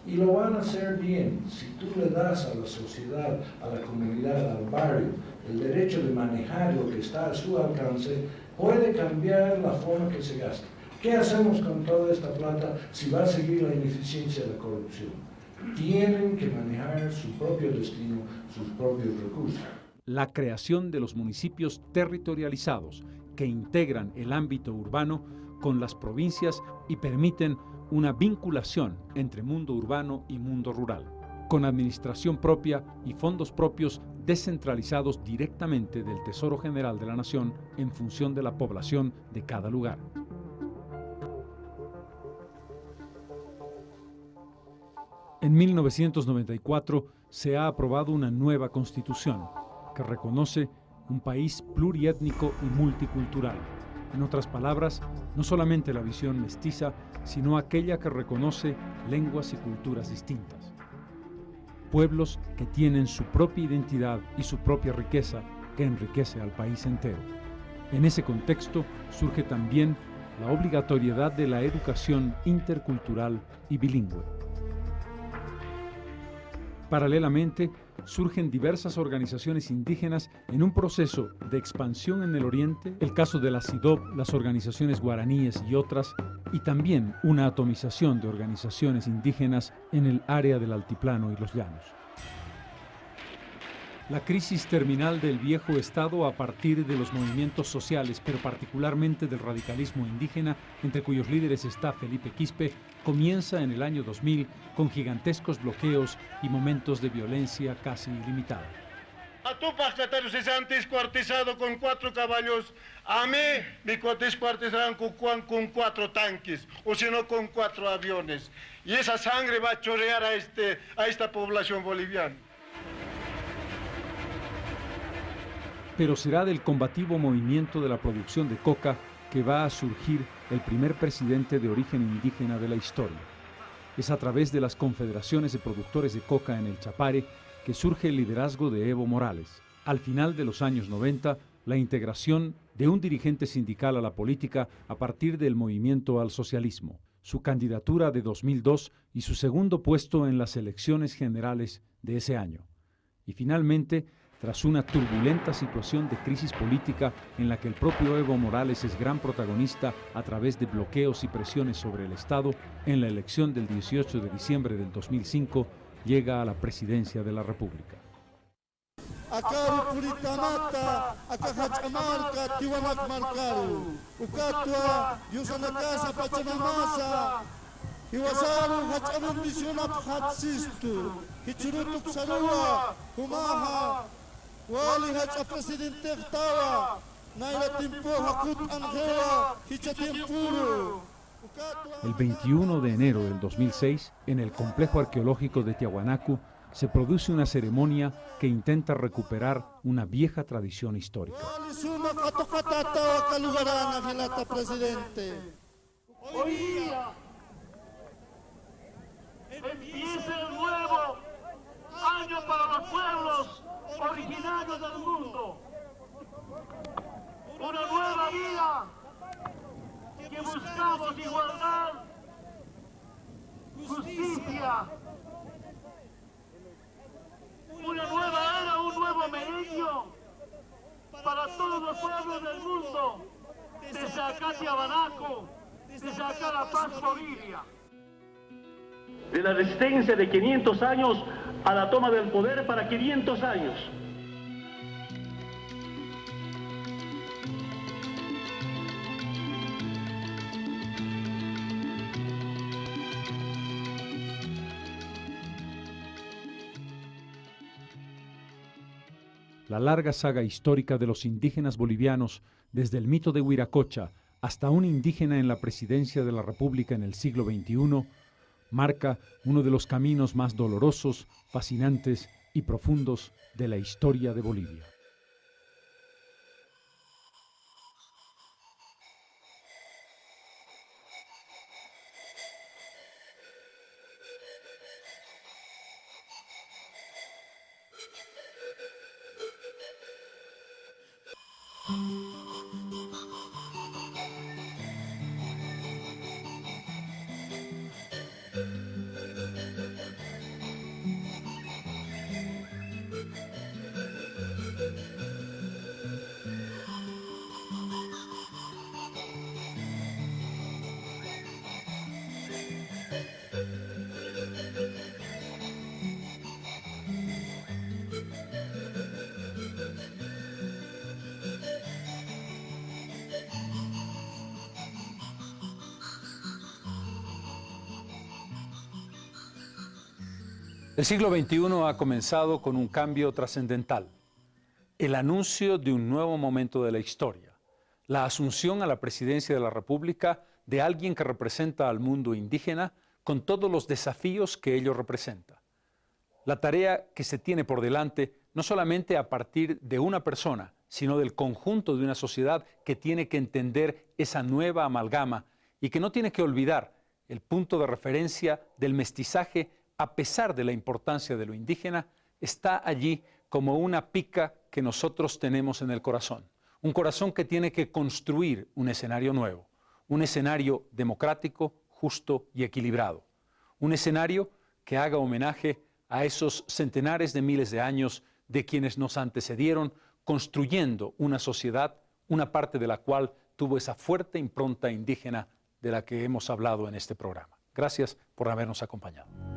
Y lo van a hacer bien. Si tú le das a la sociedad, a la comunidad, al barrio, el derecho de manejar lo que está a su alcance, puede cambiar la forma que se gasta. ¿Qué hacemos con toda esta plata si va a seguir la ineficiencia de la corrupción? Tienen que manejar su propio destino, sus propios recursos. La creación de los municipios territorializados que integran el ámbito urbano con las provincias y permiten una vinculación entre mundo urbano y mundo rural, con administración propia y fondos propios descentralizados directamente del Tesoro General de la Nación en función de la población de cada lugar. En 1994 se ha aprobado una nueva constitución que reconoce un país pluriétnico y multicultural. En otras palabras, no solamente la visión mestiza, sino aquella que reconoce lenguas y culturas distintas. Pueblos que tienen su propia identidad y su propia riqueza que enriquece al país entero. En ese contexto surge también la obligatoriedad de la educación intercultural y bilingüe. Paralelamente, surgen diversas organizaciones indígenas en un proceso de expansión en el oriente, el caso de la CIDOB, las organizaciones guaraníes y otras, y también una atomización de organizaciones indígenas en el área del altiplano y los llanos. La crisis terminal del viejo Estado a partir de los movimientos sociales, pero particularmente del radicalismo indígena, entre cuyos líderes está Felipe Quispe, comienza en el año 2000 con gigantescos bloqueos y momentos de violencia casi ilimitada. A tu pascatario se han descuartizado con 4 caballos, a mí me descuartizarán con 4 tanques, o si no con 4 aviones. Y esa sangre va a chorrear a esta población boliviana. Pero será del combativo movimiento de la producción de coca que va a surgir el primer presidente de origen indígena de la historia. Es a través de las confederaciones de productores de coca en el Chapare que surge el liderazgo de Evo Morales. Al final de los años 90, la integración de un dirigente sindical a la política a partir del movimiento al socialismo, su candidatura de 2002 y su segundo puesto en las elecciones generales de ese año. Y finalmente, tras una turbulenta situación de crisis política en la que el propio Evo Morales es gran protagonista a través de bloqueos y presiones sobre el Estado, en la elección del 18 de diciembre del 2005 llega a la presidencia de la República. El 21 de enero del 2006, en el complejo arqueológico de Tiahuanacu, se produce una ceremonia que intenta recuperar una vieja tradición histórica. Hoy día empieza el nuevo año para los pueblos originarios del mundo. Una nueva vida que buscamos igualdad, justicia, una nueva era, un nuevo milenio para todos los pueblos del mundo, desde acá Tiahuanacu, desde acá La Paz, Bolivia. De la resistencia de 500 años a la toma del poder para 500 años. La larga saga histórica de los indígenas bolivianos, desde el mito de Huiracocha hasta un indígena en la presidencia de la República en el siglo XXI, marca uno de los caminos más dolorosos, fascinantes y profundos de la historia de Bolivia. El siglo XXI ha comenzado con un cambio trascendental, el anuncio de un nuevo momento de la historia, la asunción a la presidencia de la República de alguien que representa al mundo indígena con todos los desafíos que ello representa. La tarea que se tiene por delante no solamente a partir de una persona, sino del conjunto de una sociedad que tiene que entender esa nueva amalgama y que no tiene que olvidar el punto de referencia del mestizaje. A pesar de la importancia de lo indígena, está allí como una pica que nosotros tenemos en el corazón. Un corazón que tiene que construir un escenario nuevo, un escenario democrático, justo y equilibrado. Un escenario que haga homenaje a esos centenares de miles de años de quienes nos antecedieron, construyendo una sociedad, una parte de la cual tuvo esa fuerte impronta indígena de la que hemos hablado en este programa. Gracias por habernos acompañado.